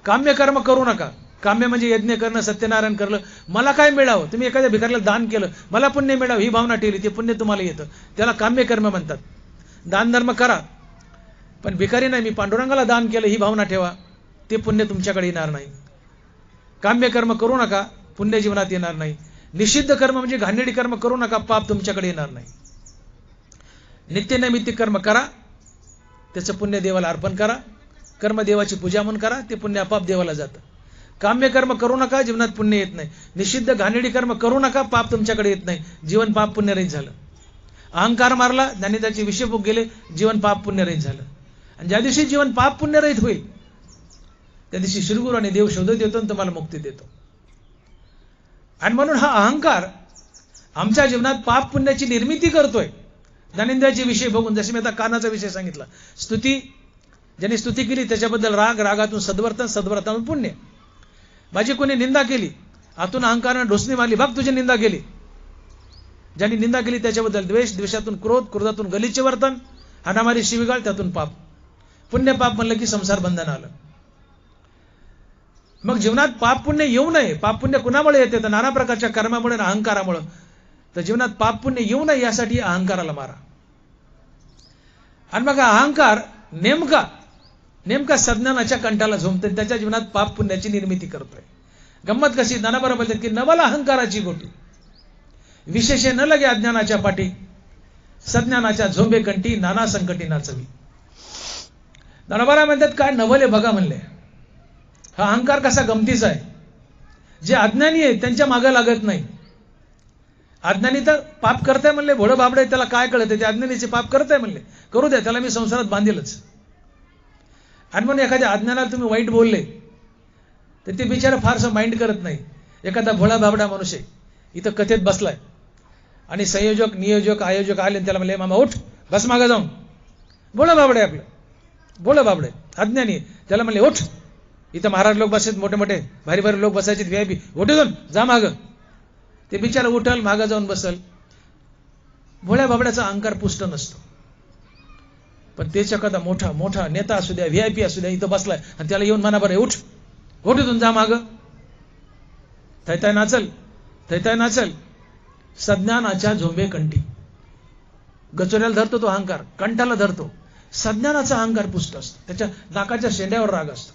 काम्य कर्म करू नका. काम्य म्हणजे यज्ञ करणं, सत्यनारायण करणं, मला काय मिळावं. तुम्ही एखाद्या भिकाऱ्याला दान केलं, मला पुण्य मिळावं ही भावना ठेवली, ते पुण्य तुम्हाला येतं. त्याला काम्य कर्म म्हणतात. दान धर्म करा, पण भिकारी नाही, मी पांडुरंगाला दान केलं ही भावना ठेवा, ते पुण्य तुमच्याकडे येणार नाही. काम्य कर्म करू नका, पुण्य जीवनात येणार नाही. निषिद्ध कर्म म्हणजे घाणेरडी कर्म करू नका, पाप तुमच्याकडे येणार नाही. नित्य नैमित्तिक कर्म करा, त्याचं पुण्य देवाला अर्पण करा. कर्म देवाची पूजा म्हणून करा, ते पुण्य आपाप देवाला जातं. काम्य कर्म करू नका, जीवनात पुण्य येत नाही. निषिद्ध घाणेरडी कर्म करू नका, पाप तुमच्याकडे येत नाही. जीवन पाप पुण्य रहित झालं. अहंकार मारला, ज्ञानी त्याचे विषय भोग गेले, जीवन पाप पुण्य रहित झालं. आणि ज्या दिवशी जीवन पाप पुण्य रहित होईल, त्या दिवशी श्रीगुरु आणि देव शोधत येतो आणि तुम्हाला मुक्ती देतो. आणि म्हणून हा अहंकार आमच्या जीवनात पाप पुण्याची निर्मिती करतोय. ज्ञानेंद्रियाचे विषय बघून, जसे मी आता कानाचा विषय सांगितला, स्तुती, ज्यांनी स्तुती केली त्याच्याबद्दल राग, रागातून सद्वर्तन, सद्वर्तनातून पुण्य. माझी कोणी निंदा केली, आतून अहंकाराने ढोसणी मारली, बघ तुझी निंदा केली. ज्यांनी निंदा केली त्याच्याबद्दल द्वेष, द्वेषातून क्रोध, क्रोधातून गलिच्छ वर्तन, हाणामारी, शिवीगाळ, त्यातून पाप. पुण्य पाप म्हणलं की संसार बंधन आलं. मग जीवनात पाप पुण्य येऊ नये. पाप पुण्य कुणामुळे येते? तर नाना प्रकारच्या कर्मामुळे आणि अहंकारामुळे. तर जीवनात पाप पुण्य येऊ नये यासाठी अहंकाराला मारा. आणि मग अहंकार नेमका सज्ञानाच्या कंठाला झोंबते, त्याच्या जीवनात पाप पुण्याची निर्मिती करतोय. गंमत कशी, नानाबरोबर बोलतात की नवला अहंकाराची गोटी, विशेषे न लगे अज्ञानाच्या पाठी, सज्ञानाच्या झोंबे कंठी नाना संकटी नाचवी. नानाबारा म्हणतात काय नवले बघा म्हणले. हा अहंकार कसा गमतीचा आहे. जे अज्ञानी आहे त्यांच्या मागे लागत नाही. अज्ञानी तर पाप करताय म्हणले, भोळं बाबडे, त्याला काय कळत? ते अज्ञानीचे पाप करताय म्हणले, करू द्या, त्याला मी संसारात बांधेलच. आणि म्हणून एखाद्या अज्ञानाला तुम्ही वाईट बोलले तर ते बिचारा फारसं माइंड करत नाही. एखादा भोळा बाबडा मनुष्य इथं कथेत बसलाय आणि संयोजक, नियोजक, आयोजक आले, त्याला म्हणले मामा उठ, बस मागं जाऊन. भोळा बाबडे, आपलं भोळा बाबडे, अज्ञानी, त्याला म्हणले उठ, इथं महाराज लोक बसत, मोठे मोठे भारी भारी लोक बसायचे, VIP, उठे जाऊन जा मागं. ते बिचारा उठल, मागं जाऊन बसल. भोळ्या बाबड्याचा अहंकार पुष्ट नसतो. पण तेच एखादा मोठा मोठा नेता असू द्या, VIP असू द्या, इथं बसलाय आणि त्याला येऊन म्हणा बरं उठ, उठून जा मागं. थैताय नाचल. सज्ञानाच्या झोंबे कंठी. गचोऱ्याला धरतो तो अहंकार, कंठाला धरतो. सज्ञानाचा अहंकार पुष्ट असतो, त्याच्या नाकाच्या शेंड्यावर राग असतो.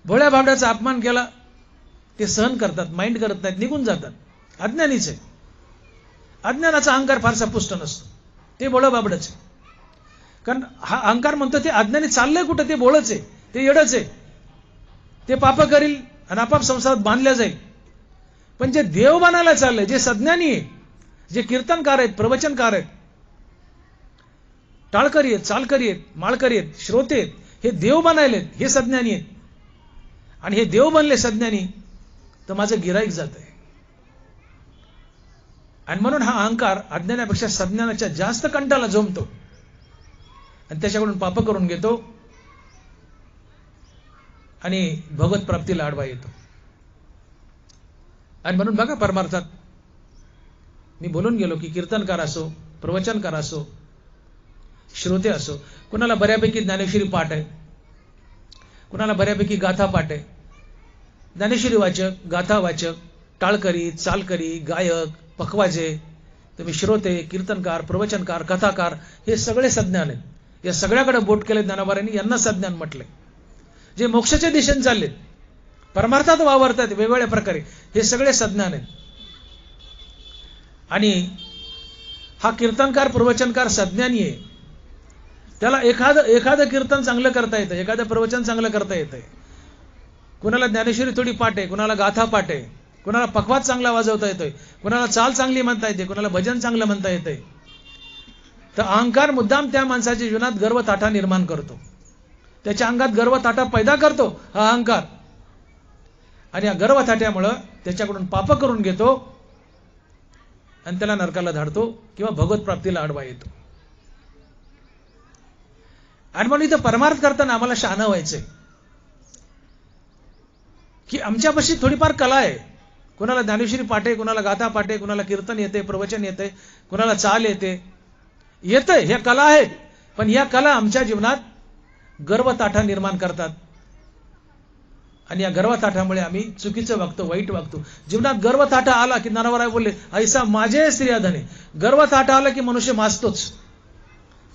भोळ्या बाबड्याचा अपमान केला, ते सहन करतात, माइंड करत नाहीत, निघून जातात. अज्ञानीच आहे. अज्ञानाचा अहंकार फारसा पुष्ट नसतो, ते भोळं बाबडच आहे. कारण हा अहंकार म्हणतो ते अज्ञानी चाललंय कुठं, ते भोळच आहे, ते येडच आहे. ते पाप करील आणि आपाप संसारात बांधल्या जाईल. पण जे देव बनायला चाललंय, जे सज्ञानी आहे, जे कीर्तनकार आहेत, प्रवचनकार आहेत, टाळकरी आहेत, चालकरी आहेत, माळकरी आहेत, श्रोते आहेत, हे देव बनायलेत, हे सज्ञानी आहेत. आणि हे देव बनले सज्ञानी तर माझं गिराईक जात आहे. आणि म्हणून हा अहंकार अज्ञानापेक्षा सज्ञानाच्या जास्त कंठाला झोंबतो आणि त्याच्याकडून पाप करून घेतो आणि भगवत प्राप्तीला आडवा येतो. आणि म्हणून बघा, परमार्थात मी बोलून गेलो की कीर्तनकार असो, प्रवचनकार असो, श्रोते असो, कुणाला बऱ्यापैकी ज्ञानेश्वरी पाठ आहे, कुणाला बऱ्यापैकी गाथा पाठ आहे, ज्ञानेश्वरी वाचक, गाथा वाचक, टाळकरी, चालकरी, गायक, पखवाजे, तुम्ही श्रोते, कीर्तनकार, प्रवचनकार, कथाकार, हे सगळे सज्ञान आहेत. या सगळ्याकडे बोट केले ज्ञानोबारांनी, यांना सज्ञान म्हटले. जे मोक्षाच्या दिशेने चाललेत, परमार्थात वावरतात वेगवेगळ्या प्रकारे, हे सगळे सज्ञान आहेत. आणि हा कीर्तनकार, प्रवचनकार सज्ञानी आहे. त्याला एखादं कीर्तन चांगलं करता येतं, एखादं प्रवचन चांगलं करता येतंय. कुणाला ज्ञानेश्वरी थोडी पाठ आहे, कुणाला गाथा पाठ आहे, कुणाला पखवाज चांगला वाजवता येतोय, कुणाला चाल चांगली म्हणता येते, कुणाला भजन चांगलं म्हणता येतंय. तर अहंकार मुद्दाम त्या माणसाच्या जीवनात गर्वताठा निर्माण करतो, त्याच्या अंगात गर्वताठा पैदा करतो हा अहंकार. आणि या गर्वताठ्यामुळं त्याच्याकडून पाप करून घेतो आणि त्याला नरकाला धाडतो किंवा भगवत प्राप्तीला आडवा येतो. आणि म्हणून इथं परमार्थ करताना आम्हाला शहाणं व्हायचंय की आमच्यापाशी थोडीफार कला आहे. कुणाला ज्ञानेश्वरी पाठ आहे, कुणाला गाथा पाठ आहे, कुणाला कीर्तन येते, प्रवचन येते, कुणाला चाल येतंय, ह्या कला आहेत. पण या कला आमच्या जीवनात गर्वताठा निर्माण करतात आणि या गर्वताठामुळे आम्ही चुकीचं वागतो, वाईट वागतो. जीवनात गर्वताठा आला की नरवराय बोलले, ऐसा माझे स्त्रियाधने. गर्वताठा आला की मनुष्य माजतोच,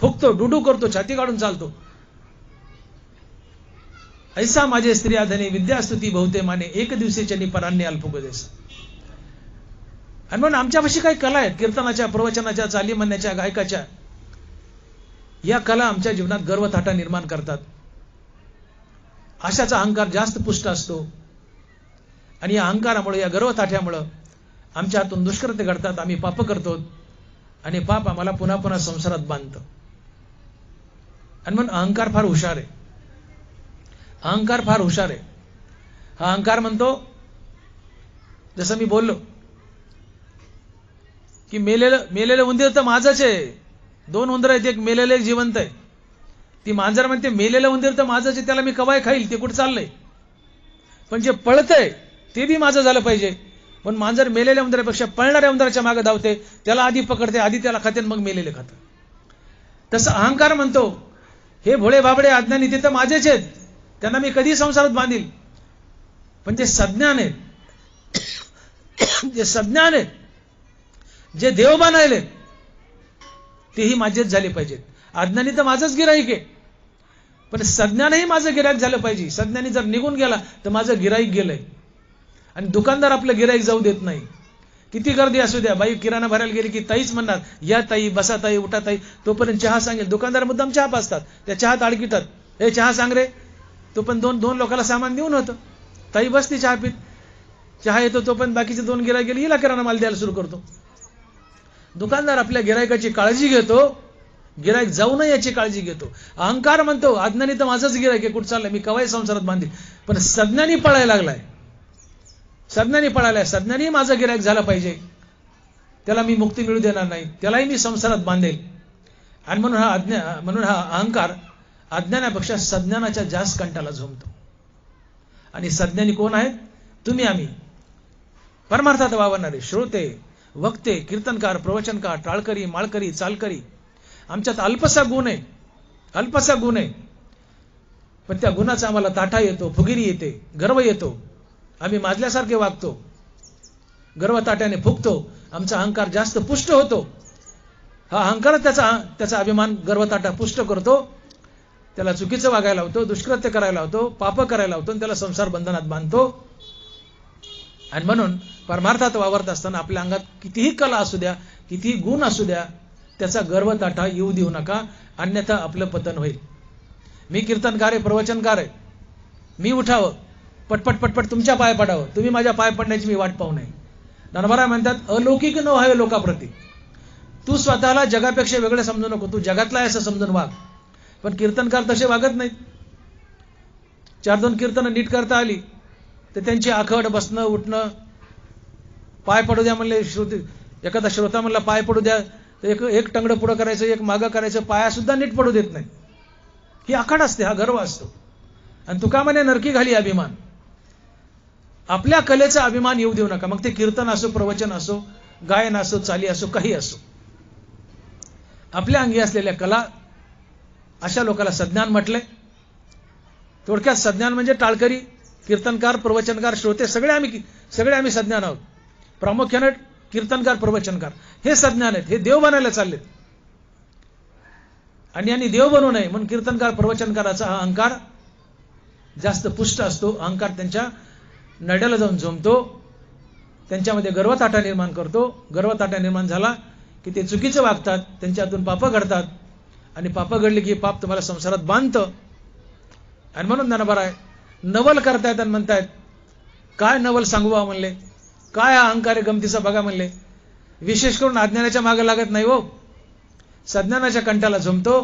फुकतो, डुडू करतो, छाती काढून चालतो. ऐसा माझे स्त्रियाधने विद्यास्तुती बहुते माने, एक दिवसेच्या परान्य अल्पोपदेश. आणि म्हणून आमच्यापाशी काही कला आहेत, कीर्तनाच्या, प्रवचनाच्या, चाली म्हणण्याच्या, गायकाच्या. या कला आमच्या जीवनात गर्वताठा निर्माण करतात. अशाचा अहंकार जास्त पुष्ट असतो आणि या अहंकारामुळे, या गर्वताठ्यामुळे आमच्या हातून दुष्कृत्य घडतात, आम्ही पाप करतो आणि पाप आम्हाला पुन्हा पुन्हा संसारात बांधतं. आणि म्हणून अहंकार फार हुशार आहे. अहंकार फार हुशार आहे. हा अहंकार म्हणतो, जसं मी बोललो की मेलेलं उंदीर तर माझंच आहे. दोन उंदर आहेत, एक मेलेलं एक जिवंत आहे. ती मांजर म्हणते मेलेलं उंदीर तर माझंच आहे, त्याला मी कवाय खाईल, ते कुठं चाललंय. पण जे पळतंय ते बी माझं झालं पाहिजे. पण मांजर मेलेल्या उंदरापेक्षा पळणाऱ्या उंदराच्या मागे धावते, त्याला आधी पकडते, आधी त्याला खाते, मग मेलेले खातं. तसं अहंकार म्हणतो, हे भोळे बाबडे अज्ञानी ते तर माझेच आहेत, त्यांना मी कधी संसारात बांधील. पण जे सज्ञान आहेत, जे सज्ञान आहेत, जे देव बनायले, तेही माझेच झाले पाहिजेत. अज्ञानी तर माझंच गिराईक आहे, पण सज्ञानही माझं गिराईक झालं पाहिजे. सज्ञानी जर निघून गेला तर माझं गिराईक गेलंय. आणि दुकानदार आपलं गिराईक जाऊ देत नाही. किती गर्दी असू द्या, बाई किराणा भरायला गेली की ताईच म्हणणार, या ताई, बसा ताई, उठा ताई, तोपर्यंत चहा सांगेल. दुकानदार मुद्दाम चहा पाजतात, त्या चहात अडकितात, हे चहा सांग रे. तो पण दोन लोकांना सामान देऊन होतं, ताई बसती चहा पीत, चहा येतो, तो पण बाकीचे दोन गिराईक गेले, हिला किराणा माल द्यायला सुरू करतो. दुकानदार आपल्या गिरायकाची काळजी घेतो, गिरायक जाऊ नये याची काळजी घेतो. अहंकार म्हणतो, अज्ञानी तर माझंच गिरायक आहे, कुठं चाललंय, मी कवाय संसारात बांधील. पण सज्ञानी पळायला लागलाय, सज्ञानी माझं गिरायक झालं पाहिजे, त्याला मी मुक्ती मिळू देणार नाही, त्यालाही मी संसारात बांधेल. आणि म्हणून हा अहंकार अज्ञानापेक्षा सज्ञानाच्या जास्त कंठाला झोंबतो. आणि सज्ञानी कोण आहेत? तुम्ही आम्ही, परमार्थात वावरणारे श्रोते, वक्ते, कीर्तनकार, प्रवचनकार, टाळकरी, माळकरी, चालकरी. आमच्यात अल्पसा गुण आहे, पण त्या गुणाचा आम्हाला ताठा येतो, फुगिरी येते, गर्व येतो, आम्ही माजल्यासारखे वागतो, गर्व ताट्याने फुगतो, आमचा अहंकार जास्त पुष्ट होतो. हा अहंकार त्याचा अभिमान गर्वताटा पुष्ट करतो, त्याला चुकीचं वागायला लावतो, दुष्कृत्य करायला लावतो, पाप करायला लावतो आणि त्याला संसार बंधनात बांधतो. आणि म्हणून परमार्थात वावरत असताना आपल्या अंगात कितीही कला असू द्या, कितीही गुण असू द्या, त्याचा गर्वताठा येऊ देऊ नका, अन्यथा आपलं पतन होईल. मी कीर्तनकार आहे, प्रवचनकार आहे, मी उठावं, पटपट तुमच्या पाय पडावं, तुम्ही माझ्या पाय पडण्याची मी वाट पाहू नये. नरभरा म्हणतात, अलौकिक न व्हावे लोकाप्रती. तू स्वतःला जगापेक्षा वेगळं समजू नको, तू जगातला आहे असं समजून वाग. पण कीर्तनकार तसे वागत नाहीत. 4-2 कीर्तनं नीट करता आली तर त्यांची आखड, बसणं, उठणं, पाय पडू द्या म्हणले श्रोते, एखादा श्रोता म्हणला पाय पडू द्या तर एक टंगडं पुढं करायचं, एक मागं करायचं, पाया सुद्धा नीट पडू देत नाही. ही आखड असते, हा गर्व असतो. आणि तुका म्हणे नरकी घाली अभिमान. आपल्या कलेचा अभिमान येऊ देऊ नका. मग ते कीर्तन असो, प्रवचन असो, गायन असो, चाली असो, काही असो. आपल्या अंगी असलेल्या कला, अशा लोकांना सज्ञान म्हटलंय. थोडक्यात सज्ञान म्हणजे टाळकरी, कीर्तनकार, प्रवचनकार, श्रोते सगळे आम्ही सज्ञान आहोत. प्रामुख्याने कीर्तनकार, प्रवचनकार हे सज्ञान आहेत. हे देव बनायला चाललेत आणि यांनी देव बनवू नये म्हणून कीर्तनकार, प्रवचनकाराचा हा अहंकार जास्त पुष्ट असतो. अहंकार त्यांच्या नड्याला जाऊन झोंबतो, त्यांच्यामध्ये गर्वताठा निर्माण करतो. गर्वताठा निर्माण झाला की ते चुकीचं वागतात, त्यांच्यातून पापं घडतात आणि पापं घडली की पाप तुम्हाला संसारात बांधतं. आणि म्हणून ज्ञानोबा आहे नवल करतायत आणि म्हणतायत काय नवल सांगू बा म्हणले, काय हा अहंकार गमतीचा बघा म्हणले. विशेष करून अज्ञानाच्या मागे लागत नाही हो, सज्ञानाच्या कंठाला झोंबतो,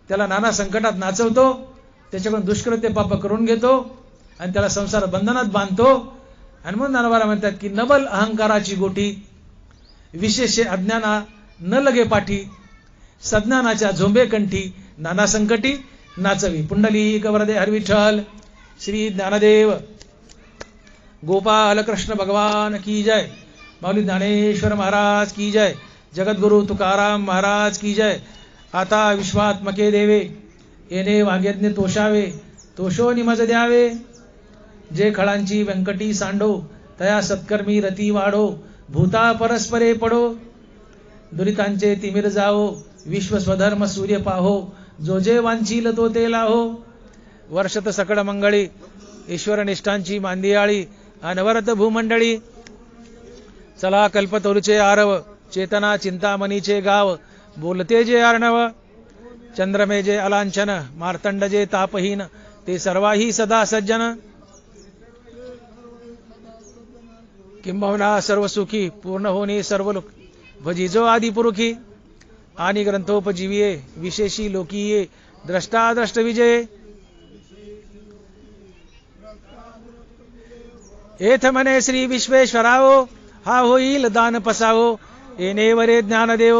त्याला नाना संकटात नाचवतो, त्याच्याकडून दुष्कृत्य पाप करून घेतो आणि त्याला संसार बंधनात बांधतो. आणि म्हणून ज्ञानोबा म्हणतात की नवल अहंकाराची गोटी, विशेष अज्ञाना न लगे पाठी, सज्ञानाच्या झोंबे कंठी, नाना संकटी नाचवी. पुंडलिक वरदे हरी विठ्ठल श्री ज्ञानदेव गोपाल कृष्ण भगवान की जय. माऊली ज्ञानेश्वर महाराज की जय. जगद्गुरु तुकाराम महाराज की जय. आता विश्वात्मके देवे येणे वाग्यज्ञ तोषावे, तोषो निमज द्यावे. जे खळांची व्यंकटी सांडो, तया सत्कर्मी रती वाढो. भूता परस्परे पडो, दुरितांचे तिमिर जाओ. विश्व स्वधर्म सूर्य पाहो, जो जे वांछील तो ते लाहो. वर्षत सकळ मंगळी, ईश्वर निष्ठांची मांदियाळी. अनवरत भूमंडळी, चला कल्पतरुचे आरव. चेतना चिंतामणीचे गाव, बोलते जे अर्णव. चंद्रमे जे अलांछन, मार्तंड जे तापहीन. ते सर्वाही सदा सज्जन. किंबहुना सर्व सुखी, पूर्ण होणे सर्व लोक. भजिजो आदि पुरुखी, आणि ग्रंथोपजीविये. विशेषी लोकीये, द्रष्टा द्रष्ट विजये. एथ म्हणे श्री विश्वेश्वराओ, हा होईल दान पसावो. येणे वरे ज्ञानदेव,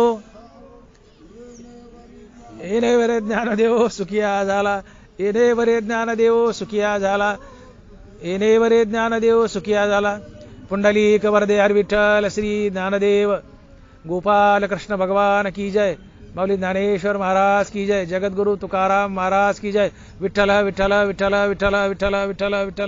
येणे वरे ज्ञानदेव सुखिया झाला. येणे वरे ज्ञानदेव सुखिया झाला. येणे वरे ज्ञानदेव सुखिया झाला. पुंडलिक वरदे हरी विठ्ठल श्री ज्ञानदेव गोपाल कृष्ण भगवान की जय. माऊली ज्ञानेश्वर महाराज की जय. जगद्गुरु तुकाराम महाराज की जय. विठ्ठल विठ्ठल विठ्ठल विठ्ठल विठ्ठल विठ्ठल विठ्ठल.